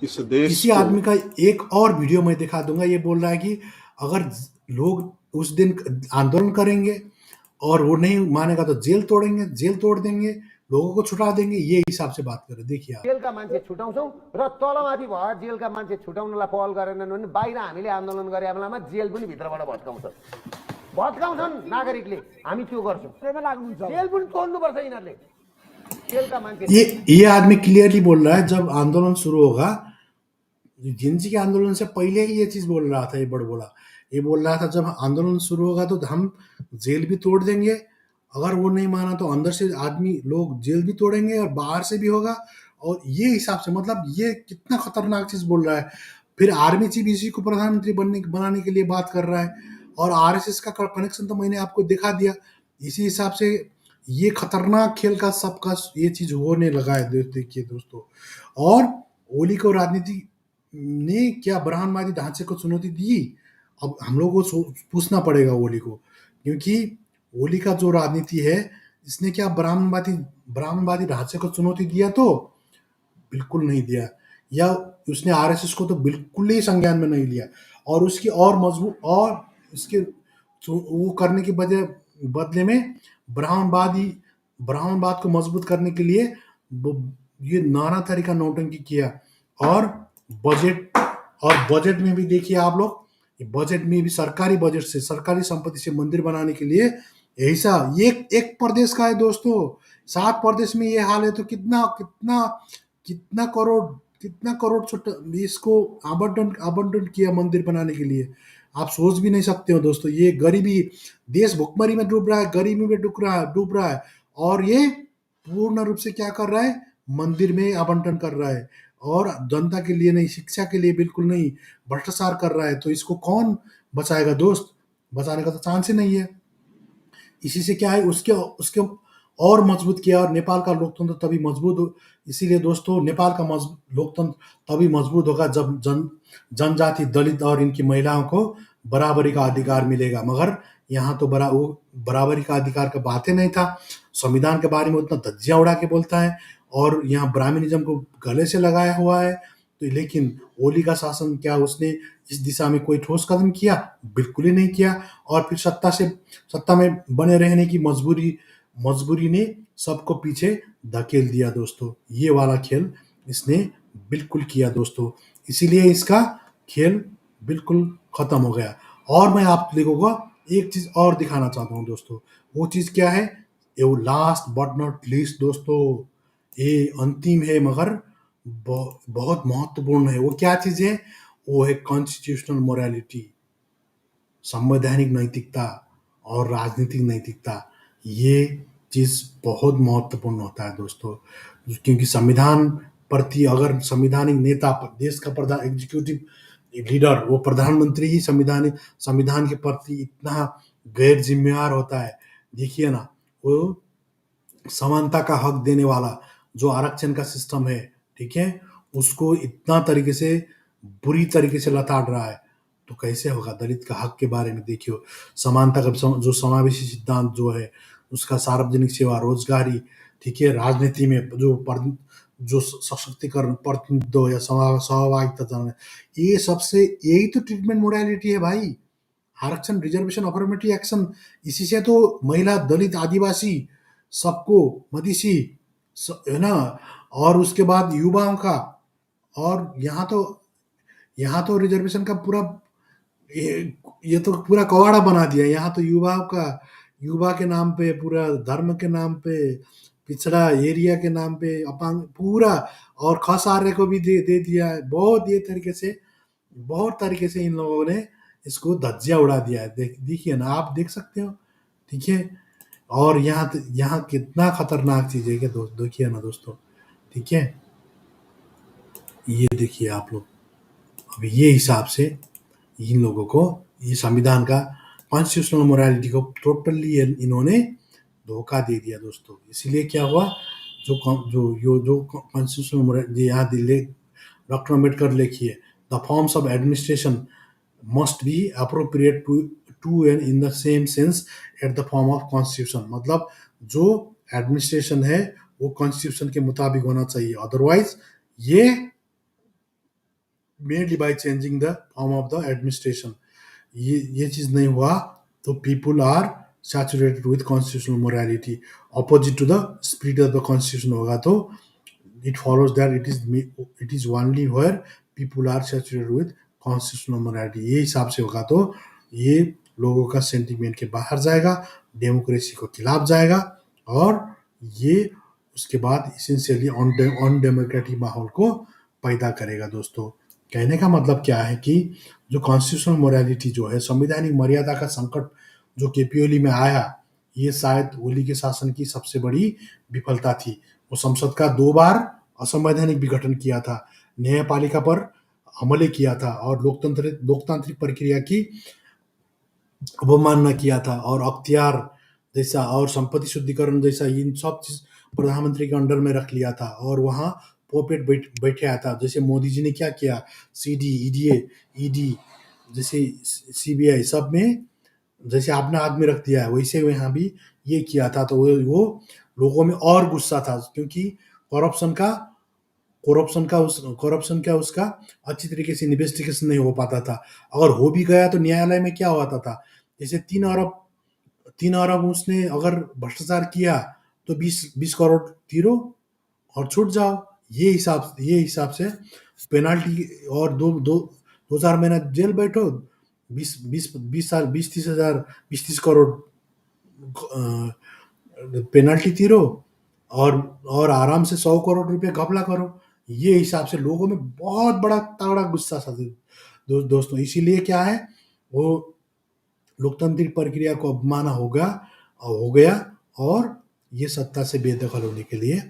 इस देश इसी को आदमी का एक और वीडियो मैं दिखा दूंगा। ये बोल रहा है कि अगर लोग उस दिन आंदोलन करेंगे और वो नहीं मानेगा तो जेल तोड़ेंगे, जेल तोड़ देंगे, लोगों को छुटा देंगे, ये हिसाब से बात करे। देखिए आप। जेलका मान्छे छुटाउँछौँ र तलमाथि भएर जेलका मान्छे छुटाउनलाई पहल गरेनन् भने बाहिर हामीले आन्दोलन गरे बेलामा जेल पनि भित्रबाट भत्काउँछन् नागरिकले। हामी त्यो गर्छौँ। जेल पनि तोड्नुपर्छ यिनीहरूले। जेलका मान्छे ये आदमी क्लियरली बोल रहा है, जब आंदोलन शुरू होगा, जिनसी के आंदोलन से पहले ही ये चीज बोल रहा था। ये बड़बोला ये बोल रहा था जब आंदोलन शुरू होगा तो हम जेल भी तोड़ देंगे, अगर वो नहीं माना तो अंदर से आदमी लोग जेल भी तोड़ेंगे और बाहर से भी होगा। और ये हिसाब से, मतलब ये कितना खतरनाक चीज बोल रहा है। फिर आर्मी चीफ इसी को प्रधानमंत्री बनाने के लिए बात कर रहा है, और आरएसएस का कनेक्शन तो मैंने आपको दिखा दिया। इसी हिसाब से ये खतरनाक खेल का सबका ये चीज होने लगा है। देखिए दोस्तों, और ओली को राजनीति ने क्या ब्राह्मणवादी ढांचे को चुनौती दी? अब हम लोगों को पूछना पड़ेगा ओली को, क्योंकि ओली का जो राजनीति है, इसने क्या ब्राह्मणवादी ढांचे को चुनौती दिया? तो बिल्कुल नहीं दिया। या उसने आरएसएस को तो बिल्कुल ही संज्ञान में नहीं लिया, और उसकी और मजबूत और इसके वो करने के बदले में ब्राह्मणवाद को मजबूत करने के लिए ये नाना तरीका नौटंकी किया। और बजट में भी देखिए आप लोग, बजट में भी सरकारी बजट से, सरकारी संपत्ति से मंदिर बनाने के लिए ऐसा एक प्रदेश का है दोस्तों, 7 प्रदेश में ये हाल है, तो कितना कितना कितना करोड़ छोटा इसको आवंटन किया मंदिर बनाने के लिए, आप सोच भी नहीं सकते हो दोस्तों। ये गरीबी, देश भुखमरी में डूब रहा है, गरीबी में डूब रहा है, और ये पूर्ण रूप से क्या कर रहा है? मंदिर में आवंटन कर रहा है, और जनता के लिए नहीं, शिक्षा के लिए बिल्कुल नहीं, भ्रष्टाचार कर रहा है। तो इसको कौन बचाएगा दोस्त? बचाने का तो चांस ही नहीं है। इसी से क्या है, उसके और मजबूत किया, और नेपाल का लोकतंत्र तभी मजबूत हो। इसीलिए दोस्तों, नेपाल का लोकतंत्र तभी मजबूत होगा जब जनजाति, दलित और इनकी महिलाओं को बराबरी का अधिकार मिलेगा। मगर यहाँ तो बराबरी का अधिकार का बात ही नहीं था। संविधान के बारे में उतना धज्जियां उड़ा के बोलता है, और यहाँ ब्राह्मणिज्म को गले से लगाया हुआ है। तो लेकिन ओली का शासन, क्या उसने इस दिशा में कोई ठोस कदम किया? बिल्कुल ही नहीं किया। और फिर सत्ता में बने रहने की मजबूरी ने सबको पीछे धकेल दिया दोस्तों। ये वाला खेल इसने बिल्कुल किया दोस्तों, इसीलिए इसका खेल बिल्कुल खत्म हो गया। और मैं आप लोगों को एक चीज और दिखाना चाहता हूँ दोस्तों। वो चीज क्या है? ये लास्ट बट नॉट लीस्ट दोस्तों, ये अंतिम है मगर बहुत महत्वपूर्ण है। वो क्या चीज है? वो है कॉन्स्टिट्यूशनल मोरालिटी, संवैधानिक नैतिकता और राजनीतिक नैतिकता। ये चीज बहुत महत्वपूर्ण होता है दोस्तों, क्योंकि संविधान प्रति अगर संवैधानिक नेता, देश का प्रधान एग्जीक्यूटिव लीडर, वो प्रधानमंत्री ही संविधान के प्रति इतना गैर जिम्मेवार होता है। देखिए ना, वो समानता का हक देने वाला जो आरक्षण का सिस्टम है, ठीक है, उसको इतना तरीके से, बुरी तरीके से लताड़ रहा है, तो कैसे होगा? दलित का हक के बारे में देखियो, समानता का जो समावेशी सिद्धांत जो है, उसका सार्वजनिक सेवा, रोजगारी, ठीक है, राजनीति में जो सशक्तिकरण, प्रतिनिधित्व या सहभागिता जाना, ये सबसे, यही तो ट्रीटमेंट मोडालिटी है भाई। आरक्षण, रिजर्वेशन, अफर्मेटिव एक्शन, इसी से तो महिला, दलित, आदिवासी सबको, मधेसी, है ना, और उसके बाद युवाओं का, और यहाँ तो रिजर्वेशन का पूरा ये तो पूरा कवाड़ा बना दिया। यहाँ तो युवा के नाम पे, पूरा धर्म के नाम पे, पिछड़ा एरिया के नाम पे, अपांग पूरा, और खस आर्य को भी दे दिया है। बहुत तरीके से इन लोगों ने इसको धज्जिया उड़ा दिया है। देखिए ना, आप देख सकते हो, ठीक है। और यहाँ कितना खतरनाक चीज है, देखिए ना दोस्तों, ठीक है। ये देखिए आप लोग, अब ये हिसाब से इन लोगों को, ये संविधान का कॉन्स्टिट्यूशनल मोरालिटी को टोटली इन्होंने धोखा दे दिया दोस्तों। इसीलिए क्या हुआ, जो कॉन्स्टिट्यूशनल मोरालिटी यहाँ डॉक्टर अम्बेडकर लिखिए, the forms of administration must be appropriate to and in the same sense at the form of constitution. मतलब जो एडमिनिस्ट्रेशन है वो कॉन्स्टिट्यूशन के मुताबिक होना चाहिए, अदरवाइज ये mainly by changing the form of the administration. ये चीज नहीं हुआ तो people are saturated with constitutional morality. Opposite to the spirit of the constitution होगा तो it follows that it is only where people are saturated with constitutional morality. ये हिसाब से होगा तो ये लोगों का सेंटीमेंट के बाहर जाएगा, डेमोक्रेसी को खिलाफ जाएगा और ये उसके बाद इसेंशियली अनडेमोक्रेटिक माहौल को पैदा करेगा। दोस्तों, कहने का मतलब क्या है कि जो कॉन्स्टिट्यूशनल मोरालिटी जो है, संवैधानिक मर्यादा का संकट जो केपीओली में आया, ये शायद ओली के शासन की सबसे बड़ी विफलता थी। वो संसद का 2 बार असंवैधानिक विघटन किया था, न्यायपालिका पर हमले किया था और लोकतांत्रिक प्रक्रिया की अवमानना किया था और अख्तियार जैसा और संपत्ति शुद्धिकरण जैसा इन सब चीज प्रधानमंत्री के अंडर में रख लिया था और वहाँ पोपेट बैठे आया था। जैसे मोदी जी ने क्या किया, ईडी जैसे सीबीआई सब में जैसे अपना आदमी रख दिया है, वैसे यहाँ भी ये किया था। तो वो लोगों में और गुस्सा था क्योंकि करप्शन का उसका अच्छी तरीके से इन्वेस्टिगेशन नहीं हो पाता था। अगर हो भी गया तो न्यायालय में क्या होता था, जैसे 3 अरब उसने अगर भ्रष्टाचार किया तो 20 करोड़ तीरो और छूट जाओ। ये हिसाब से पेनाल्टी और 2-4 महीना जेल बैठो, 20-30 करोड़ पेनल्टी तीरो और आराम से 100 करोड़ रुपए घपला करो। ये हिसाब से लोगों में बहुत बड़ा तगड़ा गुस्सा था दोस्तों। इसीलिए क्या है, वो लोकतांत्रिक प्रक्रिया को अपमाना हो गया और ये सत्ता से बेदखल होने के लिए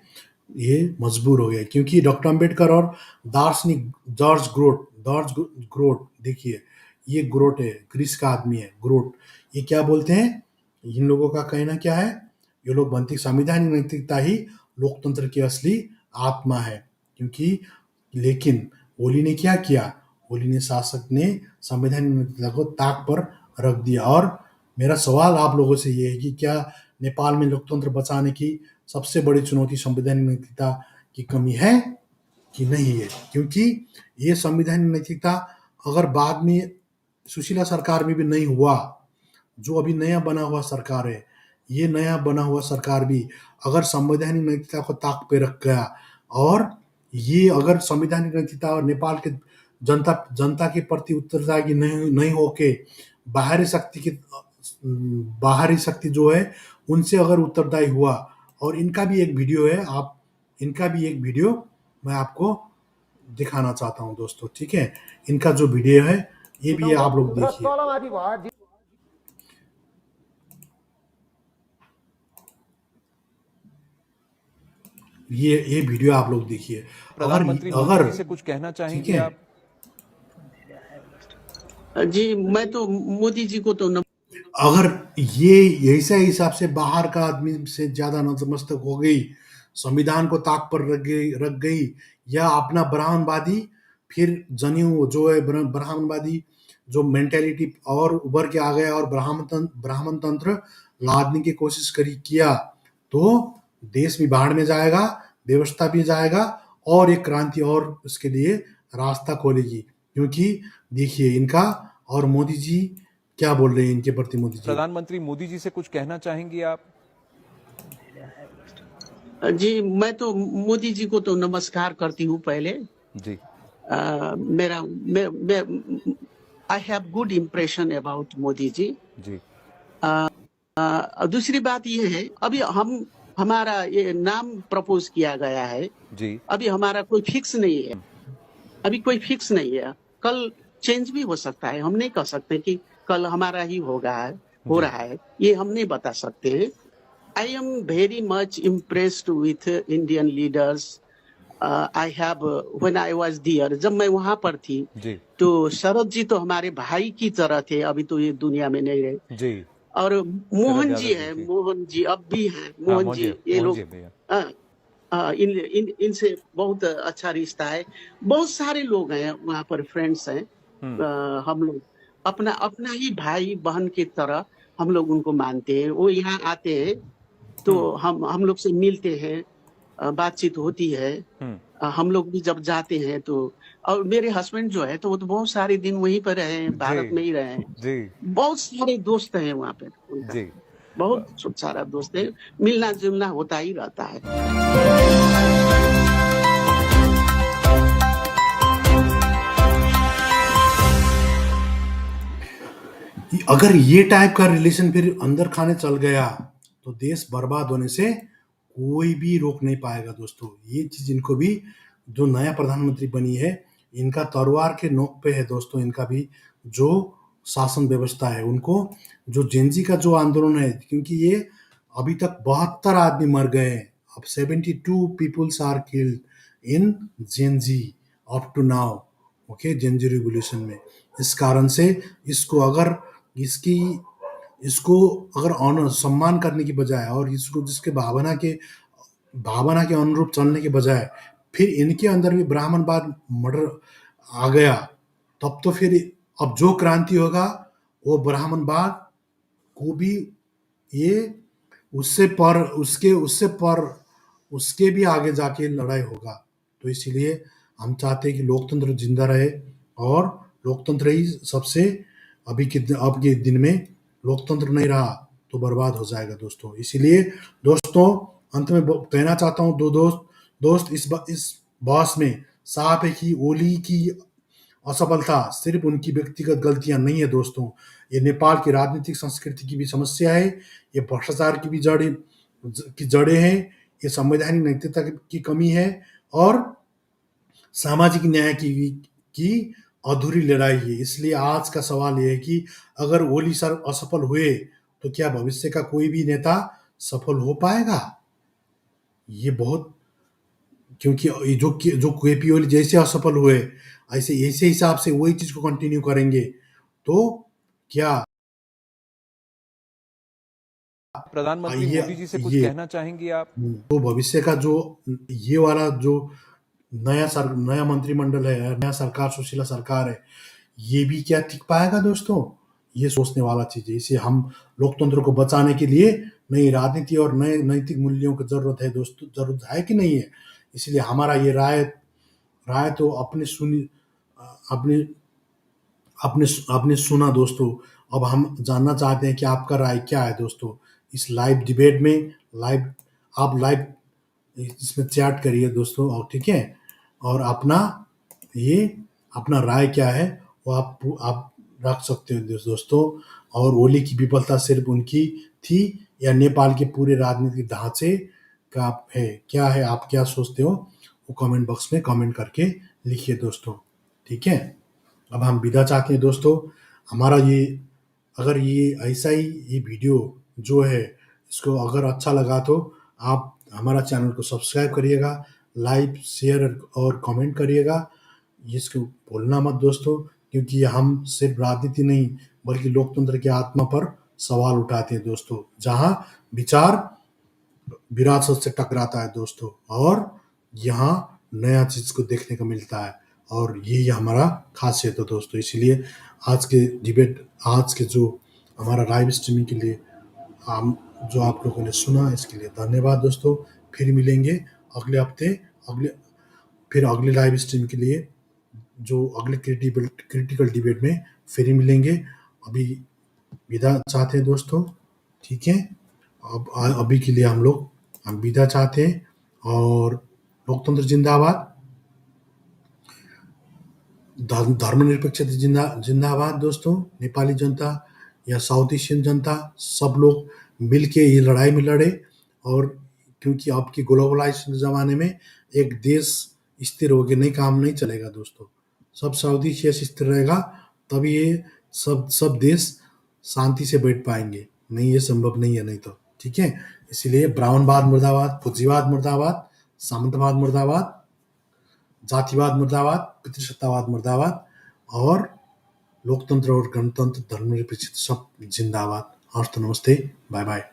ये मजबूर हो गया। क्योंकि डॉक्टर अंबेडकर और दार्शनिक जॉर्ज ग्रोट देखिए, ये ग्रोट है, ग्रीस का आदमी है ग्रोट। ये क्या बोलते हैं, इन लोगों का कहना क्या है, ये लोग बनती संवैधानिक नैतिकता ही लोकतंत्र की असली आत्मा है। क्योंकि लेकिन ओली ने क्या किया, ओली ने शासक ने संवैधानिक नैतिकता को ताक पर रख दिया। और मेरा सवाल आप लोगों से ये है कि क्या नेपाल में लोकतंत्र बचाने की सबसे बड़ी चुनौती संवैधानिक नैतिकता की कमी है कि नहीं है? क्योंकि ये संवैधानिक नैतिकता अगर बाद में सुशीला सरकार में भी नहीं हुआ, जो अभी नया बना हुआ सरकार है, ये नया बना हुआ सरकार भी अगर संवैधानिक नैतिकता को ताक पे रख गया और ये अगर संवैधानिक नैतिकता और नेपाल के जनता के प्रति उत्तरदायी नहीं होके बाहरी शक्ति जो है उनसे अगर उत्तरदायी हुआ। और इनका भी एक वीडियो है, मैं आपको दिखाना चाहता हूं दोस्तों, ठीक है? इनका जो वीडियो है ये भी आप लोग देखिए। ये वीडियो आप लोग देखिए। अगर से कुछ कहना चाहेंगे आप? जी, मैं तो मोदी जी को तो अगर ये ऐसा हिसाब से बाहर का आदमी से ज्यादा नतमस्तक हो गई, संविधान को ताक पर रख गई या अपना ब्राह्मणवादी फिर जनेऊ जो है ब्राह्मणवादी जो मेंटेलिटी और उभर के आ गया और ब्राह्मण तंत्र लादने की कोशिश किया तो देश भी बाढ़ में जाएगा, व्यवस्था भी जाएगा और एक क्रांति और उसके लिए रास्ता खोलेगी। क्योंकि देखिए इनका और मोदी जी क्या बोल रहे हैं इनके प्रति। मोदी जी, प्रधानमंत्री मोदी जी से कुछ कहना चाहेंगे आप? जी, मैं तो मोदी जी को तो नमस्कार करती हूँ पहले जी। I have good impression about Modi ji ji. दूसरी बात ये है, अभी हमारा ये नाम प्रपोज किया गया है जी। अभी हमारा कोई फिक्स नहीं है, कल चेंज भी हो सकता है। हम नहीं कह सकते कि कल हमारा ही हो रहा है, ये हम नहीं बता सकते हैं। I am very much impressed with Indian leaders. I have when I was there, जब मैं वहां पर थी जी। तो शरद जी तो हमारे भाई की तरह थे, अभी तो ये दुनिया में नहीं रहे जी। और मोहन जी अब भी हैं। मोहन जी ये लोग इनसे बहुत अच्छा रिश्ता है। बहुत सारे लोग हैं वहाँ पर, फ्रेंड्स हैं। हम लोग अपना ही भाई बहन की तरह हम लोग उनको मानते हैं। वो यहाँ आते हैं तो हम लोग से मिलते हैं, बातचीत होती है। हम लोग भी जब जाते हैं तो, और मेरे हस्बैंड जो है तो वो तो बहुत सारे दिन वहीं पर रहे हैं, भारत जी में ही रहे हैं। जी बहुत सारे दोस्त हैं वहाँ पे उनका, जी बहुत सारा दोस्त है, मिलना जुलना होता ही रहता है। अगर ये टाइप का रिलेशन फिर अंदर खाने चल गया तो देश बर्बाद होने से कोई भी रोक नहीं पाएगा दोस्तों। ये चीज इनको भी, जो नया प्रधानमंत्री बनी है, इनका तलवार के नोक पे है दोस्तों। इनका भी जो शासन व्यवस्था है, उनको जो जेनजी का जो आंदोलन है, क्योंकि ये अभी तक 72 आदमी मर गए हैं। अब 72 peoples are killed in Gen Z up to now, okay, Gen Z revolution में। इस कारण से इसको अगर इसकी इसको अगर ऑनर सम्मान करने की बजाय और इसको जिसके भावना के अनुरूप चलने के बजाय फिर इनके अंदर भी ब्राह्मणवाद मर्डर आ गया, तब तो फिर अब जो क्रांति होगा वो ब्राह्मणवाद को भी ये उसके भी आगे जाके लड़ाई होगा। तो इसीलिए हम चाहते हैं कि लोकतंत्र जिंदा रहे, और लोकतंत्र ही सबसे अब के दिन में लोकतंत्र नहीं रहा तो बर्बाद हो जाएगा दोस्तों। इसीलिए दोस्तों, अंत में कहना चाहता हूँ, दो दोस्त इस बहस में साफ है कि ओली की असफलता सिर्फ उनकी व्यक्तिगत गलतियां नहीं है दोस्तों, ये नेपाल की राजनीतिक संस्कृति की भी समस्या है, ये भ्रष्टाचार की भी जड़ें हैं, ये संवैधानिक नैतिकता की कमी है, और सामाजिक न्याय की अधूरी लड़ाई है। इसलिए आज का सवाल ये है कि अगर ओली सर असफल हुए तो क्या भविष्य का कोई भी नेता सफल हो पाएगा? ये बहुत, क्योंकि ये जो केपी ओली जैसे असफल हुए, ऐसे हिसाब से वही चीज को कंटिन्यू करेंगे तो क्या प्रधानमंत्री ये मोदी जी से कुछ ये कहना चाहेंगे आप? तो भविष्य का जो ये वाला जो नया मंत्रिमंडल है, नया सरकार, सुशीला सरकार है, ये भी क्या टिक पाएगा दोस्तों? ये सोचने वाला चीज है। इसे हम लोकतंत्र को बचाने के लिए नई राजनीति और नए नैतिक मूल्यों की जरूरत है दोस्तों, जरूरत है कि नहीं है? इसलिए हमारा ये राय तो अपने आपने सुना दोस्तों। अब हम जानना चाहते हैं कि आपका राय क्या है दोस्तों इस लाइव डिबेट में। आप लाइव इसमें चैट करिए दोस्तों, और ठीक है, और अपना राय क्या है वो आप रख सकते हो दोस्तों। और ओली की विफलता सिर्फ उनकी थी या नेपाल के पूरे राजनीतिक ढांचे का है? क्या है, आप क्या सोचते हो वो कमेंट बॉक्स में कमेंट करके लिखिए दोस्तों, ठीक है। अब हम विदा चाहते हैं दोस्तों। हमारा अगर ये ऐसा ही ये वीडियो जो है, इसको अगर अच्छा लगा तो आप हमारा चैनल को सब्सक्राइब करिएगा, लाइक, शेयर और कमेंट करिएगा। इसको भूलना मत दोस्तों, क्योंकि हम सिर्फ राजनीति नहीं बल्कि लोकतंत्र की आत्मा पर सवाल उठाते हैं दोस्तों, जहां विचार विरासत से टकराता है दोस्तों, और यहाँ नया चीज को देखने को मिलता है, और यही हमारा खासियत है दोस्तों। इसलिए आज के जो हमारा लाइव स्ट्रीमिंग के लिए जो आप लोगों ने सुना, इसके लिए धन्यवाद दोस्तों। फिर मिलेंगे अगले हफ्ते अगले लाइव स्ट्रीम के लिए, जो अगले क्रिटिकल डिबेट में फिर मिलेंगे। अभी विदा चाहते हैं दोस्तों, ठीक है। अभी के लिए हम विदा चाहते हैं, और लोकतंत्र जिंदाबाद, धर्मनिरपेक्षता जिंदाबाद दोस्तों। नेपाली जनता या साउथ एशियन जनता सब लोग मिलके ये लड़ाई में लड़े, और क्योंकि अब की ग्लोबलाइजेशन के ज़माने में एक देश स्थिर होकर काम नहीं चलेगा दोस्तों। सब साउथ एशिया स्थिर रहेगा तभी ये सब देश शांति से बैठ पाएंगे, नहीं ये संभव नहीं है, नहीं तो, ठीक है। इसीलिए ब्राह्मणवाद मुर्दाबाद, फौजीवाद मुर्दाबाद, सामंतवाद मुर्दाबाद, जातिवाद मुर्दाबाद, पितृसत्तावाद मुर्दाबाद, और लोकतंत्र और गणतंत्र, धर्मनिरपेक्षता सब जिंदाबाद। हस्त नमस्ते, बाय बाय।